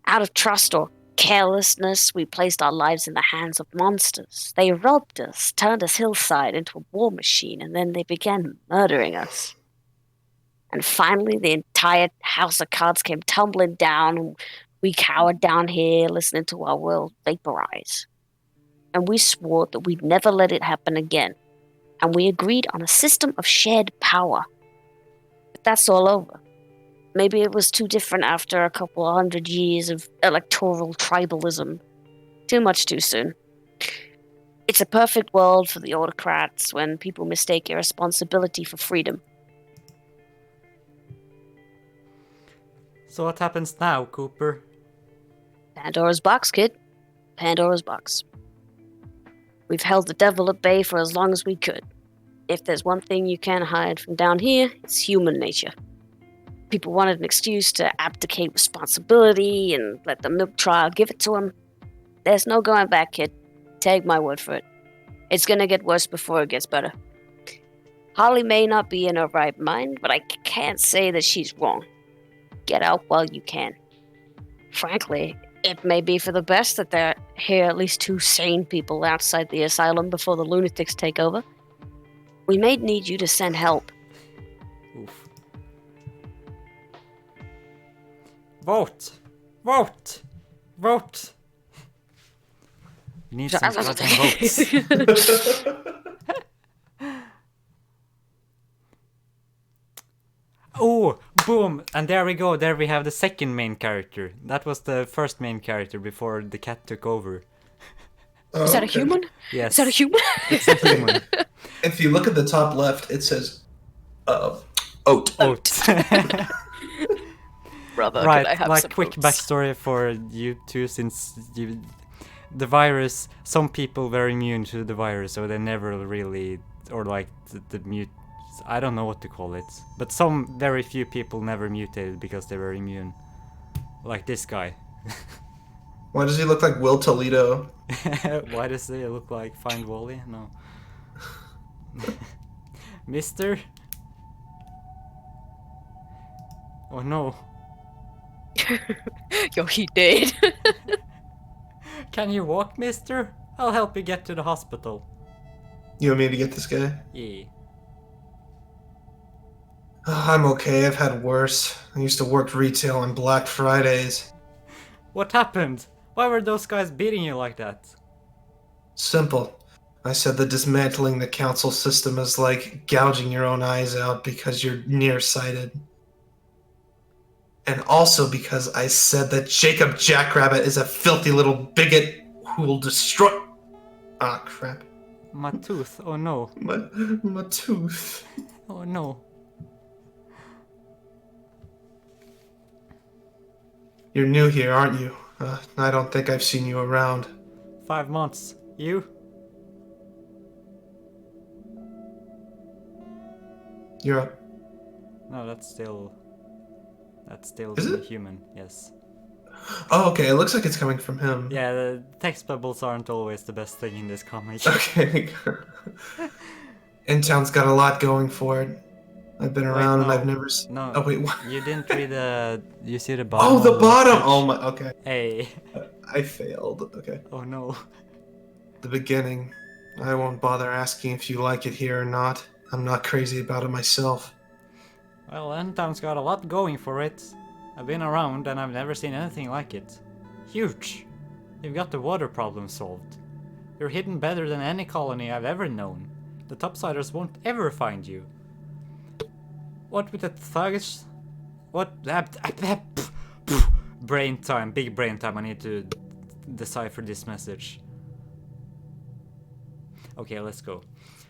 Speaker 3: Out of trust or carelessness, we placed our lives in the hands of monsters. They robbed us, turned us hillside into a war machine, and then they began murdering us. And finally, the entire house of cards came tumbling down, and we cowered down here, listening to our world vaporize. And we swore that we'd never let it happen again. And we agreed on a system of shared power. But that's all over. Maybe it was too different after a couple of 100 years of electoral tribalism. Too much too soon. It's a perfect world for the autocrats when people mistake irresponsibility for freedom.
Speaker 1: So what happens now, Cooper?
Speaker 3: Pandora's box, kid. Pandora's box. We've held the devil at bay for as long as we could. If there's one thing you can't hide from down here, it's human nature. People wanted an excuse to abdicate responsibility and let the milk trial give it to them. There's no going back, kid. Take my word for it. It's gonna get worse before it gets better. Holly may not be in her right mind, but I can't say that she's wrong. Get out while you can. Frankly, it may be for the best that there are here at least 2 sane people outside the asylum before the lunatics take over. We may need you to send help.
Speaker 1: Oof. Vote! Vote! Vote! We need some fucking votes. Oh, Boom! And there we go. There we have the second main character. That was the first main character before the cat took over.
Speaker 2: Oh,
Speaker 3: Is that a
Speaker 2: okay.
Speaker 3: human?
Speaker 1: Yes.
Speaker 3: Is that a human?
Speaker 1: It's a human.
Speaker 2: If you look at the top left, it says, oat.
Speaker 1: Oat.
Speaker 3: Brother,
Speaker 1: Right,
Speaker 3: could I have
Speaker 1: like
Speaker 3: some
Speaker 1: quick
Speaker 3: oats?
Speaker 1: backstory for you two, since the virus, some people were immune to the virus, so they never really, or like the mute, I don't know what to call it, but some very few people never mutated because they were immune, like this guy.
Speaker 2: Why does he look like Will Toledo?
Speaker 1: Why does he look like Find Wally? No. Mister? Oh no.
Speaker 3: Yo, he did.
Speaker 1: Can you walk, mister? I'll help you get to the hospital.
Speaker 2: You want me to get this guy?
Speaker 1: Yeah.
Speaker 2: I'm okay. I've had worse. I used to work retail on Black Fridays.
Speaker 1: What happened? Why were those guys beating you like that?
Speaker 2: Simple. I said that dismantling the council system is like gouging your own eyes out because you're nearsighted. And also because I said that Jacob Jackrabbit is a filthy little bigot who will destroy. Ah, crap.
Speaker 1: My tooth, oh no.
Speaker 2: My tooth.
Speaker 1: Oh no.
Speaker 2: You're new here, aren't you? I don't think I've seen you around.
Speaker 1: 5 months. You?
Speaker 2: You're a.
Speaker 1: No, that's still
Speaker 2: Is
Speaker 1: the
Speaker 2: it?
Speaker 1: human, yes.
Speaker 2: Oh, okay. It looks like it's coming from him.
Speaker 1: Yeah, the text bubbles aren't always the best thing in this comic.
Speaker 2: Okay. Endtown's got a lot going for it. I've been around and
Speaker 1: no.
Speaker 2: I've never.
Speaker 1: No.
Speaker 2: Oh wait. What?
Speaker 1: You didn't read you see the bottom?
Speaker 2: Oh, the
Speaker 1: of
Speaker 2: bottom.
Speaker 1: page?
Speaker 2: Oh my. Okay.
Speaker 1: Hey.
Speaker 2: I failed. Okay.
Speaker 1: Oh no.
Speaker 2: The beginning. I won't bother asking if you like it here or not. I'm not crazy about it myself.
Speaker 1: Well, Endtown's got a lot going for it. I've been around and I've never seen anything like it. Huge. You've got the water problem solved. You're hidden better than any colony I've ever known. The topsiders won't ever find you. What with the thugs? What? Brain time, big brain time. I need to decipher this message. Okay, let's go.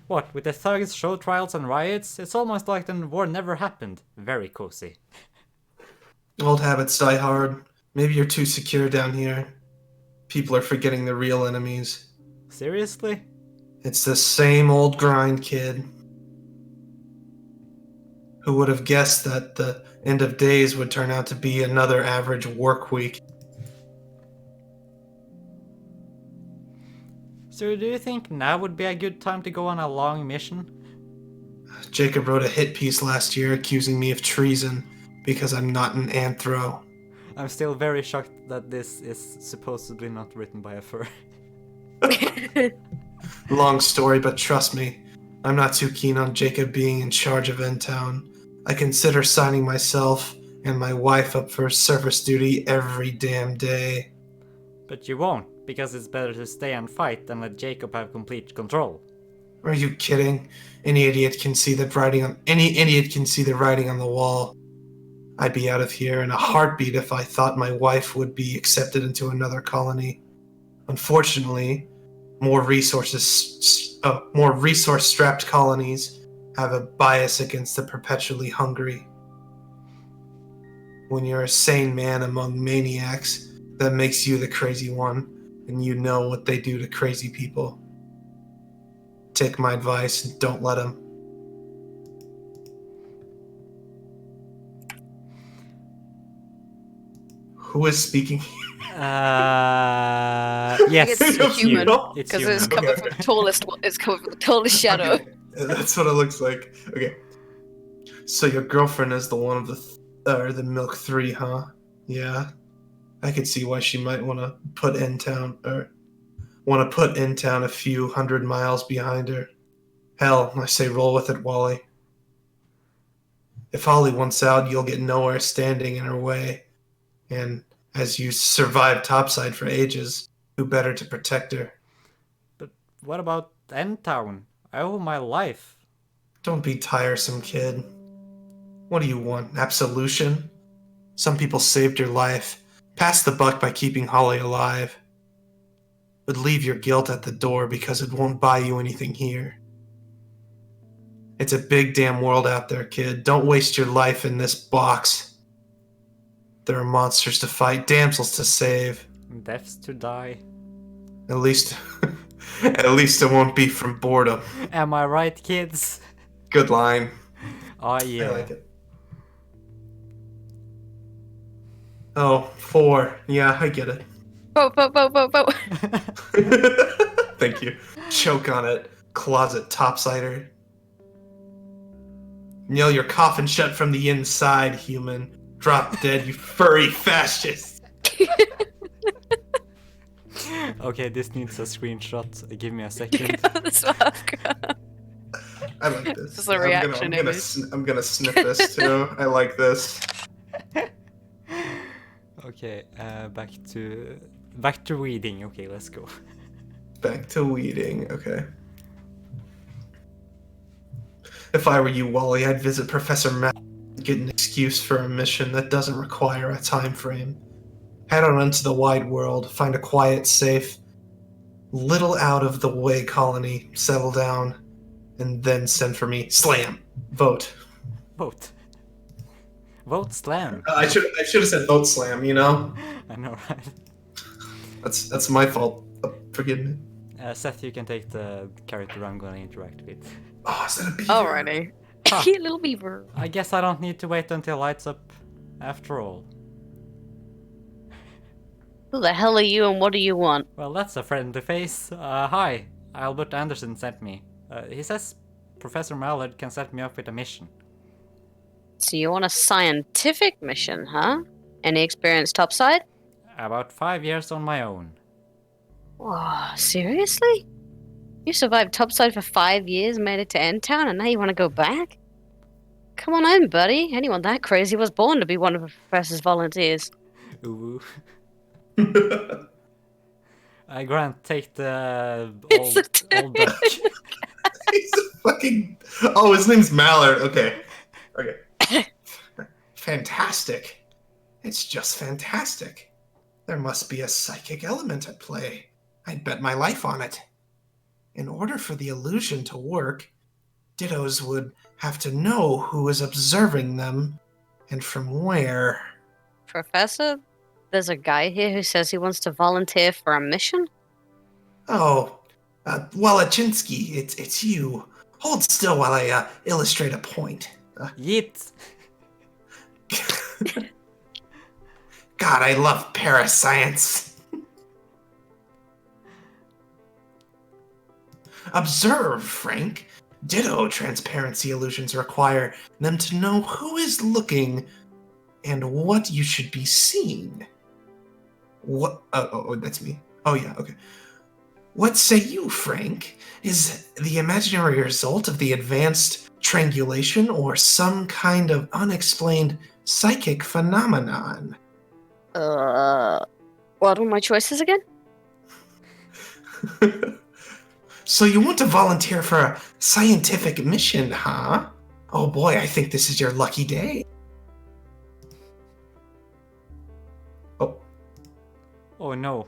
Speaker 1: What, with the thugs, show trials and riots? It's almost like the war never happened. Very cozy.
Speaker 2: Old habits die hard. Maybe you're too secure down here. People are forgetting the real enemies.
Speaker 1: Seriously?
Speaker 2: It's the same old grind, kid. Who would have guessed that the end of days would turn out to be another average work week?
Speaker 1: So do you think now would be a good time to go on a long mission?
Speaker 2: Jacob wrote a hit piece last year accusing me of treason because I'm not an anthro.
Speaker 1: I'm still very shocked that this is supposedly not written by a fur.
Speaker 2: Long story, but trust me, I'm not too keen on Jacob being in charge of Endtown. I consider signing myself and my wife up for service duty every damn day.
Speaker 1: But you won't, because it's better to stay and fight than let Jacob have complete control.
Speaker 2: Are you kidding? Any idiot can see the writing on the wall. I'd be out of here in a heartbeat if I thought my wife would be accepted into another colony. Unfortunately, more resource-strapped colonies have a bias against the perpetually hungry. When you're a sane man among maniacs, that makes you the crazy one, and you know what they do to crazy people. Take my advice and don't let them. Who is speaking?
Speaker 1: Yes,
Speaker 3: It's
Speaker 2: It's
Speaker 3: human.
Speaker 2: you.
Speaker 1: It's
Speaker 3: Because it's
Speaker 1: human.
Speaker 3: coming from the tallest. It's coming from the tallest shadow.
Speaker 2: Okay. That's what it looks like. Okay. So your girlfriend is the one of the Milk 3, huh? Yeah. I could see why she might want to put Endtown a few 100 miles behind her. Hell, I say roll with it, Wally. If Holly wants out, you'll get nowhere standing in her way. And as you survived topside for ages, who better to protect her?
Speaker 1: But what about Endtown? I owe my life.
Speaker 2: Don't be tiresome, kid. What do you want? Absolution? Some people saved your life. Pass the buck by keeping Holly alive. But leave your guilt at the door because it won't buy you anything here. It's a big damn world out there, kid. Don't waste your life in this box. There are monsters to fight, damsels to save.
Speaker 1: Deaths to die.
Speaker 2: At least it won't be from boredom.
Speaker 1: Am I right, kids?
Speaker 2: Good line.
Speaker 1: Oh yeah.
Speaker 2: I like it. Oh, 4. Yeah, I get it.
Speaker 3: Vote.
Speaker 2: Thank you. Choke on it, closet topsider. Nail your coffin shut from the inside, human. Drop dead, you furry fascist.
Speaker 1: Okay, this needs a screenshot. Give me a second.
Speaker 3: That's what I've got.
Speaker 2: I like this.
Speaker 3: This is a reaction image.
Speaker 2: I'm gonna sniff this too. I like this.
Speaker 1: Okay, back to reading. Okay, let's go.
Speaker 2: Back to weeding. Okay. If I were you, Wally, I'd visit Professor Matt and get an excuse for a mission that doesn't require a time frame. Head on into the wide world, find a quiet, safe, little out of the way colony, settle down, and then send for me. Slam. Vote.
Speaker 1: Vote. Vote slam.
Speaker 2: I should have said vote slam, you know?
Speaker 1: I know, right?
Speaker 2: That's my fault. Forgive me.
Speaker 1: Seth, you can take the character I'm gonna interact with.
Speaker 2: Oh, is that a beaver?
Speaker 3: Alrighty.
Speaker 1: Huh.
Speaker 3: Cute little beaver.
Speaker 1: I guess I don't need to wait until lights up after all.
Speaker 3: Who the hell are you and what do you want?
Speaker 1: Well, that's a friendly face. Hi, Albert Anderson sent me. He says Professor Mallard can set me up with a mission.
Speaker 3: So you want a scientific mission, huh? Any experience topside?
Speaker 1: About 5 years on my own.
Speaker 3: Whoa, seriously? You survived topside for 5 years, made it to Endtown, and now you want to go back? Come on in, buddy. Anyone that crazy was born to be one of the professor's volunteers.
Speaker 1: Ooh. Grant, take the
Speaker 3: It's
Speaker 1: old duck.
Speaker 2: He's a fucking... Oh, his name's Mallard. Okay. Fantastic. It's just fantastic. There must be a psychic element at play. I'd bet my life on it. In order for the illusion to work, Dittos would have to know who is observing them and from where.
Speaker 3: Professor, there's a guy here who says he wants to volunteer for a mission?
Speaker 2: Oh, Walachinsky, it's you. Hold still while I illustrate a point.
Speaker 1: Yeet!
Speaker 2: God, I love parascience. Observe, Frank. Ditto transparency illusions require them to know who is looking and what you should be seeing. What? Oh, that's me. Oh, yeah, okay. What say you, Frank? Is the imaginary result of the advanced triangulation or some kind of unexplained psychic phenomenon?
Speaker 3: What are my choices again?
Speaker 2: So you want to volunteer for a scientific mission, huh? Oh boy, I think this is your lucky day. Oh,
Speaker 1: Oh no.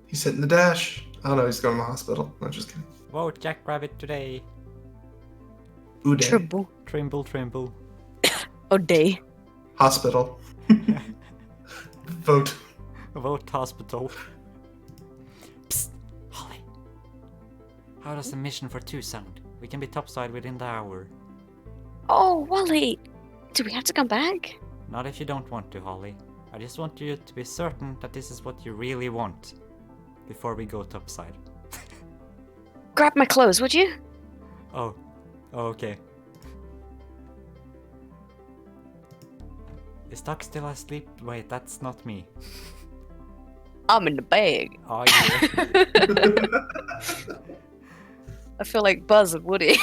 Speaker 2: he's hitting the dash. Oh no, he's going to the hospital. No, just kidding.
Speaker 1: Vote Jackrabbit today.
Speaker 2: Uday.
Speaker 3: Trimble.
Speaker 1: Trimble.
Speaker 3: O'Day.
Speaker 2: Hospital. Vote.
Speaker 1: Vote hospital. Psst, Holly. How does the mission for 2 sound? We can be topside within the hour.
Speaker 3: Oh, Wally! Do we have to come back?
Speaker 1: Not if you don't want to, Holly. I just want you to be certain that this is what you really want. Before we go topside.
Speaker 3: Grab my clothes, would you?
Speaker 1: Oh, okay. Is Doc still asleep? Wait, that's not me.
Speaker 3: I'm in the bag.
Speaker 1: Oh yeah.
Speaker 3: I feel like Buzz and Woody.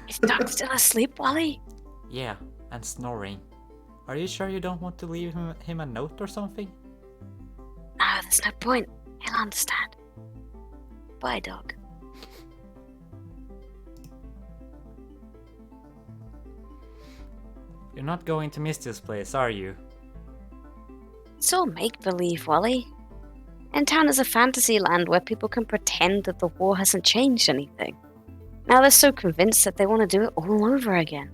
Speaker 3: Is Doc still asleep, Wally?
Speaker 1: Yeah, and snoring. Are you sure you don't want to leave him a note or something?
Speaker 3: No, there's no point. He'll understand. Bye, dog.
Speaker 1: You're not going to miss this place, are you?
Speaker 3: It's all make-believe, Wally. Endtown is a fantasy land where people can pretend that the war hasn't changed anything. Now they're so convinced that they want to do it all over again.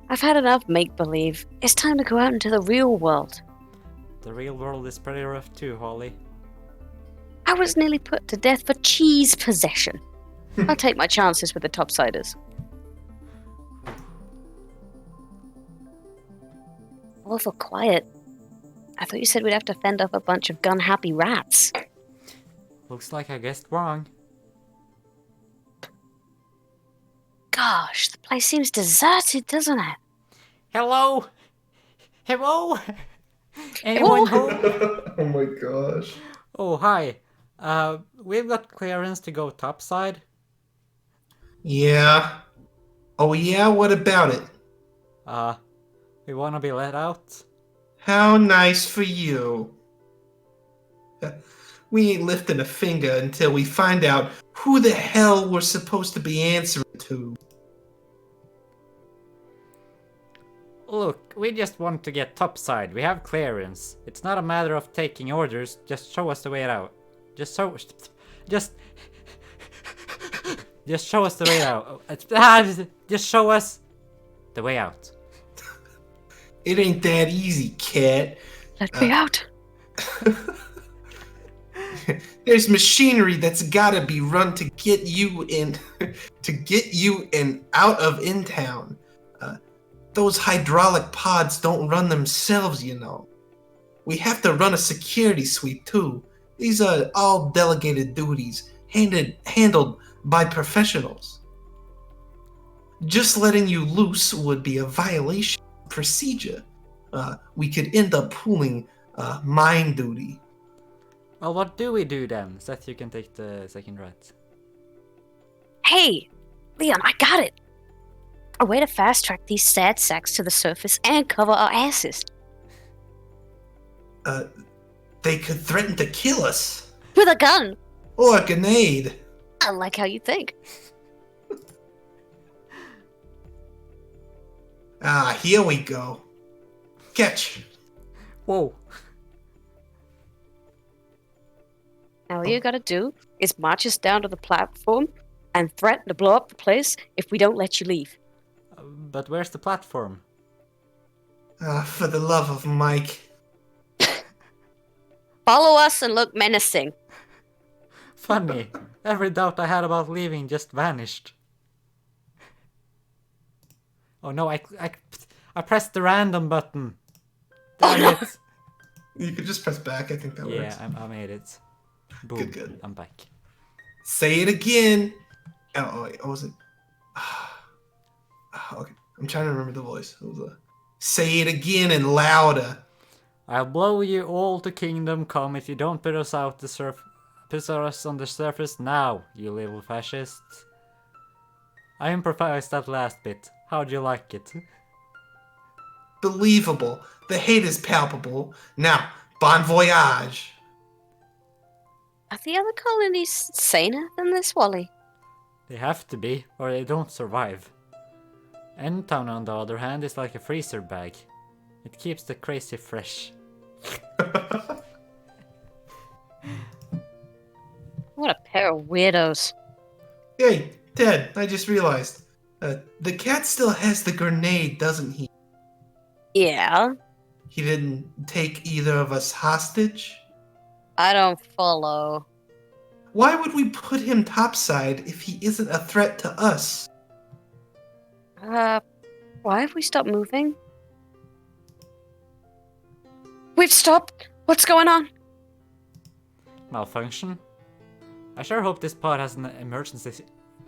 Speaker 3: I've had enough make-believe. It's time to go out into the real world.
Speaker 1: The real world is pretty rough too, Holly.
Speaker 3: I was nearly put to death for cheese possession. I'll take my chances with the topsiders. Awful quiet. I thought you said we'd have to fend off a bunch of gun-happy rats.
Speaker 1: Looks like I guessed wrong.
Speaker 3: Gosh, the place seems deserted, doesn't it?
Speaker 1: Hello? Hello? Anyone home?
Speaker 2: Oh my gosh.
Speaker 1: Oh, hi. We've got clearance to go topside.
Speaker 2: Yeah. Oh yeah, what about it?
Speaker 1: We wanna be let out.
Speaker 2: How nice for you. We ain't lifting a finger until we find out who the hell we're supposed to be answering to.
Speaker 1: Look, we just want to get topside. We have clearance. It's not a matter of taking orders. Just show us the way out. Just show us the way out. Just show us the way out.
Speaker 2: It ain't that easy, cat.
Speaker 3: Let me out.
Speaker 2: There's machinery that's gotta be run to get you in, out of Endtown. Those hydraulic pods don't run themselves, you know. We have to run a security sweep too. These are all delegated duties, handled by professionals. Just letting you loose would be a violation of procedure. We could end up pulling mine duty.
Speaker 1: Well, what do we do then? Seth, you can take the second right.
Speaker 3: Hey, Leon, I got it. A way to fast-track these sad sacks to the surface and cover our asses.
Speaker 2: They could threaten to kill us.
Speaker 3: With a gun.
Speaker 2: Or a grenade.
Speaker 3: I like how you think.
Speaker 2: Here we go. Catch.
Speaker 1: Whoa.
Speaker 3: Now all you gotta do is march us down to the platform and threaten to blow up the place if we don't let you leave.
Speaker 1: But where's the platform?
Speaker 2: For the love of Mike.
Speaker 3: Follow us and look menacing.
Speaker 1: Funny. Every doubt I had about leaving just vanished. Oh no, I pressed the random button. Damn it.
Speaker 2: You could just press back, I think that works.
Speaker 1: Yeah, I made it. Boom.
Speaker 2: Good.
Speaker 1: I'm back.
Speaker 2: Say it again. Oh wait, what was it? Okay, I'm trying to remember the voice. It was say it again and louder.
Speaker 1: I'll blow you all to kingdom come if you don't put us on the surface now, you little fascists. I improvised that last bit. How'd you like it?
Speaker 2: Believable. The hate is palpable. Now, bon voyage.
Speaker 3: Are the other colonies saner than this, Wally?
Speaker 1: They have to be, or they don't survive. Endtown, on the other hand, is like a freezer bag. It keeps the crazy fresh.
Speaker 3: What a pair of weirdos.
Speaker 2: Hey, Ted, I just realized. The cat still has the grenade, doesn't he?
Speaker 3: Yeah,
Speaker 2: He didn't take either of us hostage?
Speaker 3: I don't follow.
Speaker 2: Why would we put him topside if he isn't a threat to us?
Speaker 3: Why have we stopped moving? We've stopped? What's going on?
Speaker 1: Malfunction? I sure hope this pod has an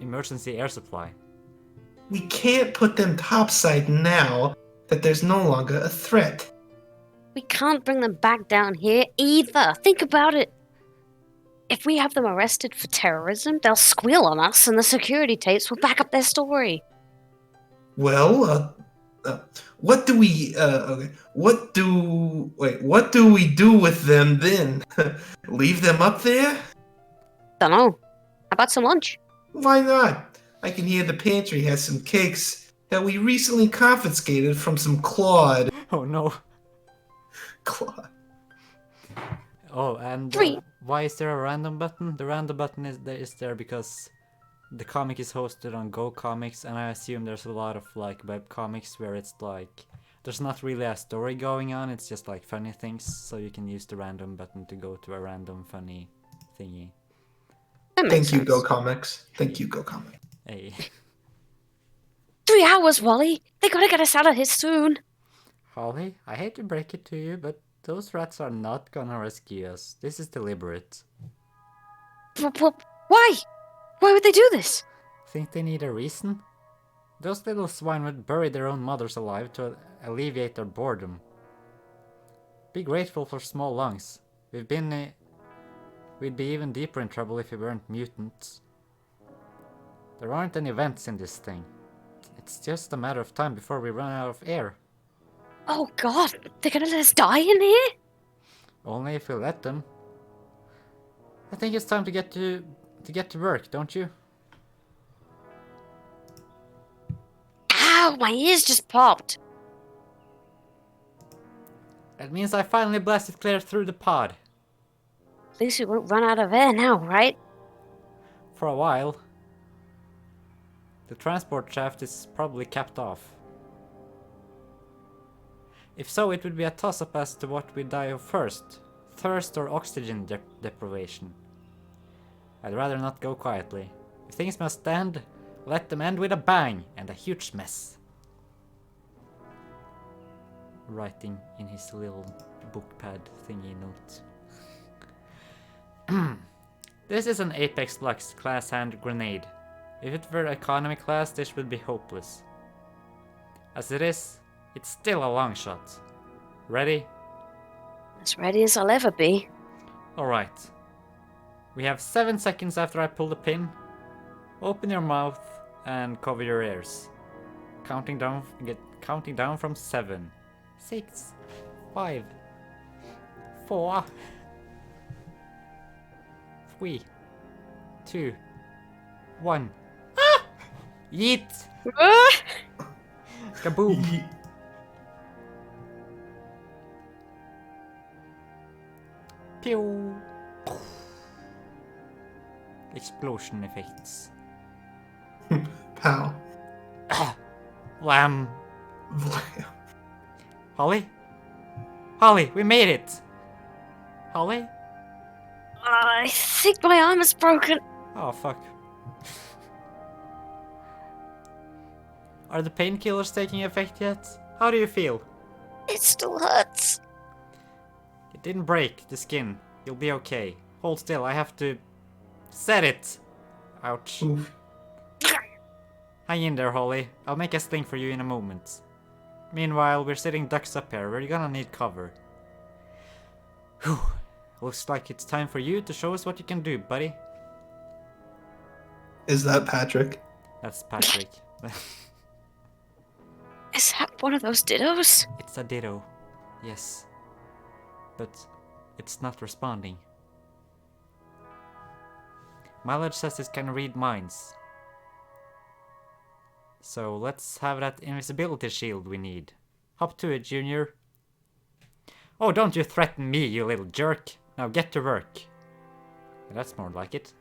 Speaker 1: emergency air supply.
Speaker 2: We can't put them topside now that there's no longer a threat.
Speaker 3: We can't bring them back down here either. Think about it. If we have them arrested for terrorism, they'll squeal on us and the security tapes will back up their story.
Speaker 2: Well, what do we do with them then? Leave them up there?
Speaker 3: Dunno. How about some lunch?
Speaker 2: Why not? I can hear the pantry has some cakes that we recently confiscated from some Claude.
Speaker 1: Oh no.
Speaker 2: Claude.
Speaker 1: Oh, and
Speaker 3: 3.
Speaker 1: why is there a random button? The random button is there because the comic is hosted on Go Comics, and I assume there's a lot of like web comics where it's like there's not really a story going on. It's just like funny things, so you can use the random button to go to a random funny thingy.
Speaker 3: That makes
Speaker 2: Thank you,
Speaker 3: sense.
Speaker 2: Go Comics. Thank you, Go Comics.
Speaker 1: Hey,
Speaker 3: 3 hours, Wally. They gotta get us out of here soon.
Speaker 1: Holly, I hate to break it to you, but those rats are not gonna rescue us. This is deliberate.
Speaker 3: Why? Why would they do this?
Speaker 1: Think they need a reason? Those little swine would bury their own mothers alive to alleviate their boredom. Be grateful for small lungs. We'd be even deeper in trouble if we weren't mutants. There aren't any vents in this thing. It's just a matter of time before we run out of air.
Speaker 3: Oh God, they're gonna let us die in here?
Speaker 1: Only if we let them. I think it's time to get to work, don't you?
Speaker 3: Ow, my ears just popped.
Speaker 1: That means I finally blasted clear through the pod.
Speaker 3: At least we won't run out of air now, right?
Speaker 1: For a while. The transport shaft is probably capped off. If so, it would be a toss-up as to what we die of first. Thirst or oxygen deprivation. I'd rather not go quietly. If things must end, let them end with a bang and a huge mess. Writing in his little bookpad thingy note. This is an Apex Lux class hand grenade. If it were economy class, this would be hopeless. As it is, it's still a long shot. Ready?
Speaker 3: As ready as I'll ever be.
Speaker 1: Alright. We have 7 seconds after I pull the pin. Open your mouth and cover your ears. Counting down from 7, 6, 5, 4, 3, 2, 1. Ah! Yeet! Kaboom! Pew! Explosion effects.
Speaker 2: Pow.
Speaker 1: Wham!
Speaker 2: Vlam.
Speaker 1: Holly? Holly, we made it! Holly?
Speaker 3: I think my arm is broken.
Speaker 1: Oh, fuck. Are the painkillers taking effect yet? How do you feel?
Speaker 3: It still hurts.
Speaker 1: It didn't break the skin. You'll be okay. Hold still, I have to set it. Ouch.
Speaker 2: Oof.
Speaker 1: Hang in there, Holly. I'll make a sling for you in a moment. Meanwhile, we're sitting ducks up here. We're gonna need cover. Whew. Looks like it's time for you to show us what you can do, buddy.
Speaker 2: Is that Patrick?
Speaker 1: That's Patrick.
Speaker 3: Is that one of those dittos?
Speaker 1: It's a ditto. Yes. But it's not responding. Mileage says it can read minds. So let's have that invisibility shield we need. Hop to it, Junior. Oh, don't you threaten me, you little jerk. Now get to work. That's more like it.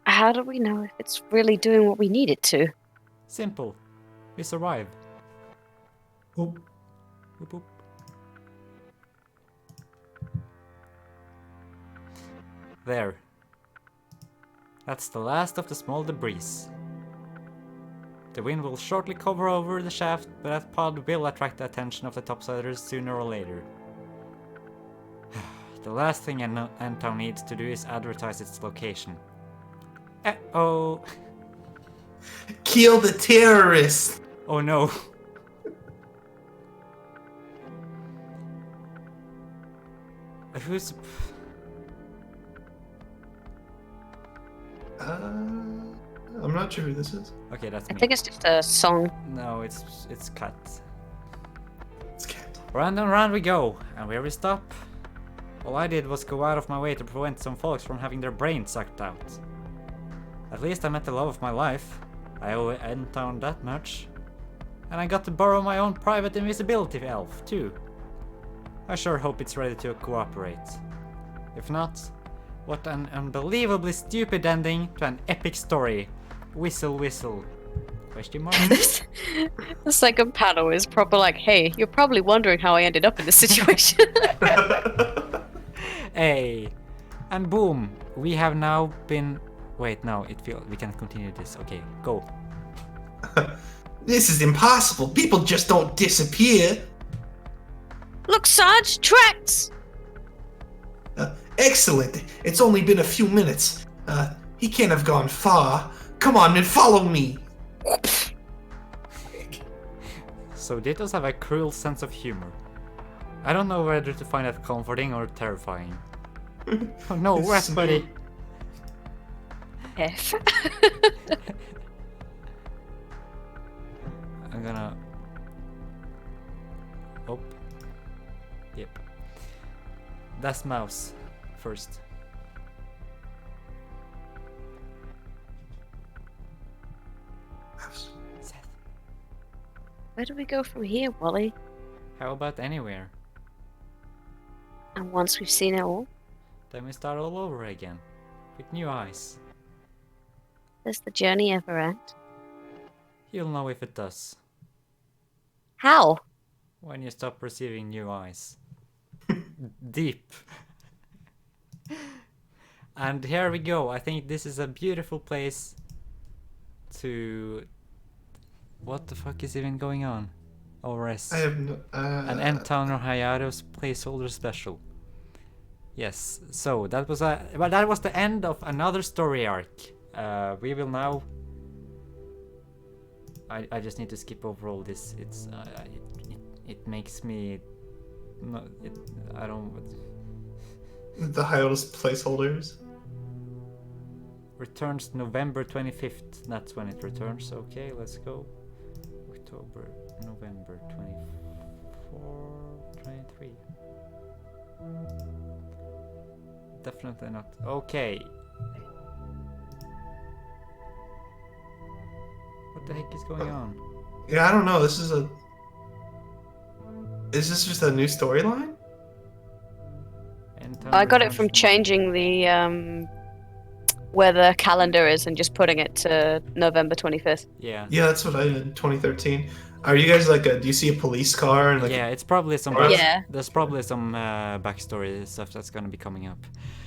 Speaker 3: How do we know if it's really doing what we need it to?
Speaker 1: Simple. We survive.
Speaker 2: Oop.
Speaker 1: Boop, boop. There. That's the last of the small debris. The wind will shortly cover over the shaft, but that pod will attract the attention of the topsiders sooner or later. The last thing Endtown needs to do is advertise its location. Uh-oh.
Speaker 2: Kill the terrorists!
Speaker 1: Oh no. Who's...
Speaker 2: I'm not sure who this is.
Speaker 1: Okay, that's
Speaker 3: I
Speaker 1: me.
Speaker 3: think it's just a song.
Speaker 1: No, it's cut.
Speaker 2: It's Cat.
Speaker 1: Round and round we go, and where we stop? All I did was go out of my way to prevent some folks from having their brains sucked out. At least I met the love of my life. I owe Endtown that much. And I got to borrow my own private invisibility elf, too. I sure hope it's ready to cooperate. If not, what an unbelievably stupid ending to an epic story. Whistle, whistle. Question mark?
Speaker 3: The second panel is proper like, hey, you're probably wondering how I ended up in this situation.
Speaker 1: Hey. And boom, we have now been... Wait, no, we can't continue this. Okay, go.
Speaker 2: This is impossible. People just don't disappear.
Speaker 3: Look, Sarge, tracks!
Speaker 2: Excellent. It's only been a few minutes. He can't have gone far. Come on and follow me.
Speaker 1: So they does have a cruel sense of humor. I don't know whether to find that comforting or terrifying. Oh no, rest, buddy.
Speaker 3: F.
Speaker 1: I'm gonna... Oh. Yep. That's mouse. First. Seth.
Speaker 3: Where do we go from here, Wally?
Speaker 1: How about anywhere?
Speaker 3: And once we've seen it all,
Speaker 1: Then we start all over again. With new eyes.
Speaker 3: does the journey ever end?
Speaker 1: You'll know if it does.
Speaker 3: How?
Speaker 1: When you stop receiving new eyes. Deep. And here we go. I think this is a beautiful place to... What the fuck is even going on? ORS.
Speaker 2: I have no...
Speaker 1: An Endtown or Hiatus placeholder special. Yes, so that was the end of another story arc. We will now... I just need to skip over all this. It makes me... No, I don't...
Speaker 2: The hiatus placeholders.
Speaker 1: Returns November 25th. That's when it returns. Okay, let's go. October, November 24, 23. Definitely not. Okay. What the heck is going on?
Speaker 2: Yeah, I don't know. Is this just a new storyline?
Speaker 3: I got it from changing the where the calendar is and just putting it to November 25th.
Speaker 1: Yeah.
Speaker 2: Yeah, that's what I did. 2013. Are you guys like do you see a police car and like?
Speaker 1: Yeah, it's probably some.
Speaker 3: Yeah.
Speaker 1: There's probably some backstory stuff that's gonna be coming up.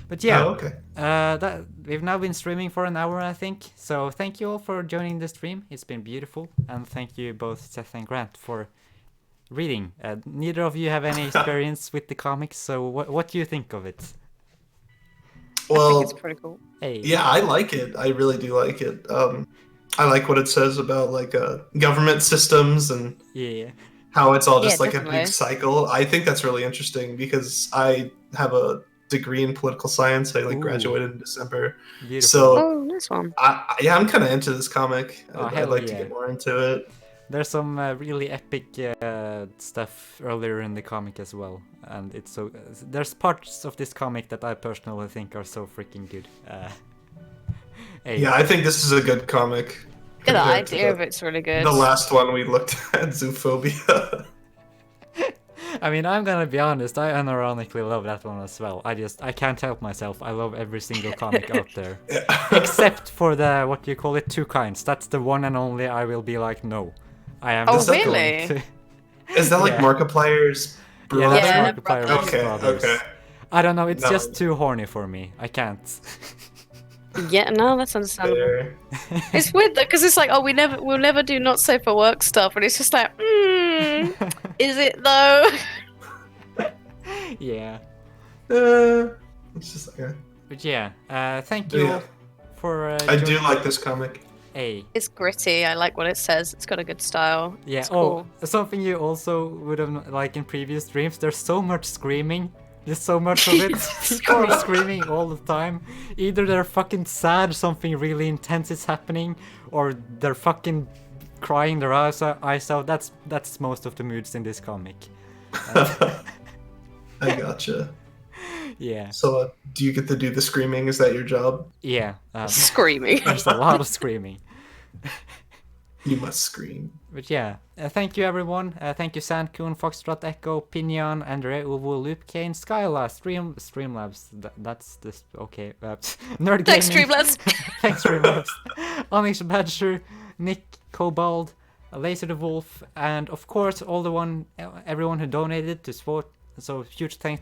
Speaker 1: But yeah.
Speaker 2: Oh, okay.
Speaker 1: That we've now been streaming for an hour, I think. So thank you all for joining the stream. It's been beautiful, and thank you both Seth and Grant for reading. Neither of you have any experience with the comics, so what do you think of it?
Speaker 3: I
Speaker 2: Well,
Speaker 3: think it's pretty cool.
Speaker 1: Hey.
Speaker 2: yeah, I like it. I really do like it. I like what it says about like government systems and
Speaker 1: Yeah.
Speaker 2: how it's all just
Speaker 3: Yeah,
Speaker 2: like a
Speaker 3: definitely.
Speaker 2: big cycle. I think that's really interesting because I have a degree in political science. I like
Speaker 1: Ooh.
Speaker 2: graduated in December.
Speaker 1: Beautiful.
Speaker 2: So
Speaker 3: Oh, nice one.
Speaker 2: I'm kind of into this comic.
Speaker 1: Oh,
Speaker 2: I'd
Speaker 1: hell
Speaker 2: like to
Speaker 1: yeah.
Speaker 2: get more into it.
Speaker 1: There's some really epic stuff earlier in the comic as well, and it's so. There's parts of this comic that I personally think are so freaking good. Hey.
Speaker 2: Yeah, I think this is a good comic.
Speaker 3: The
Speaker 2: compared to
Speaker 3: idea of it's really good.
Speaker 2: The last one we looked at, Zoophobia.
Speaker 1: I mean, I'm gonna be honest. I unironically love that one as well. I can't help myself. I love every single comic out there, except for the what you call it, Two Kinds. That's the one and only I will be like, no, I am.
Speaker 3: Oh,
Speaker 1: not going
Speaker 3: really?
Speaker 1: to-
Speaker 2: Is that like
Speaker 1: Yeah.
Speaker 2: Markiplier's
Speaker 1: Yeah,
Speaker 2: brother?
Speaker 1: that's
Speaker 3: Yeah,
Speaker 1: Markiplier
Speaker 3: brothers.
Speaker 2: Okay,
Speaker 1: brothers.
Speaker 2: okay.
Speaker 1: I don't know. It's
Speaker 2: No.
Speaker 1: just too horny for me. I can't.
Speaker 3: Yeah, no, that's understandable.
Speaker 2: Fair.
Speaker 3: It's weird though, because it's like, oh, we'll never do not safe for work stuff, and it's just like, is it though?
Speaker 1: Yeah.
Speaker 2: It's just like
Speaker 1: But yeah, thank you
Speaker 2: Yeah.
Speaker 1: all for.
Speaker 2: I do
Speaker 1: joining-
Speaker 2: like this comic.
Speaker 1: Hey.
Speaker 3: It's gritty. I like what it says. It's got a good style.
Speaker 1: Yeah.
Speaker 3: It's
Speaker 1: Oh,
Speaker 3: cool.
Speaker 1: something you also would have like in previous streams. There's so much screaming. There's so much of it. People are screaming all the time. Either they're fucking sad, something really intense is happening, or they're fucking crying their eyes out. That's most of the moods in this comic.
Speaker 2: I gotcha.
Speaker 1: Yeah.
Speaker 2: So, do you get to do the screaming? Is that your job?
Speaker 1: Yeah.
Speaker 3: Screaming.
Speaker 1: There's a lot of screaming.
Speaker 2: You must scream.
Speaker 1: But yeah, thank you everyone. Thank you Sandcoon, Foxtrot, Echo, Pinion, Andre, Uwu, Loop Kane, Skyla, Streamlabs. That's this. Okay. Nerd
Speaker 3: Thanks,
Speaker 1: Gaming.
Speaker 3: Streamlabs.
Speaker 1: Thanks, Streamlabs. Onyx Badger, Nick, Cobalt, Laser the Wolf, and of course everyone who donated to support. So huge thanks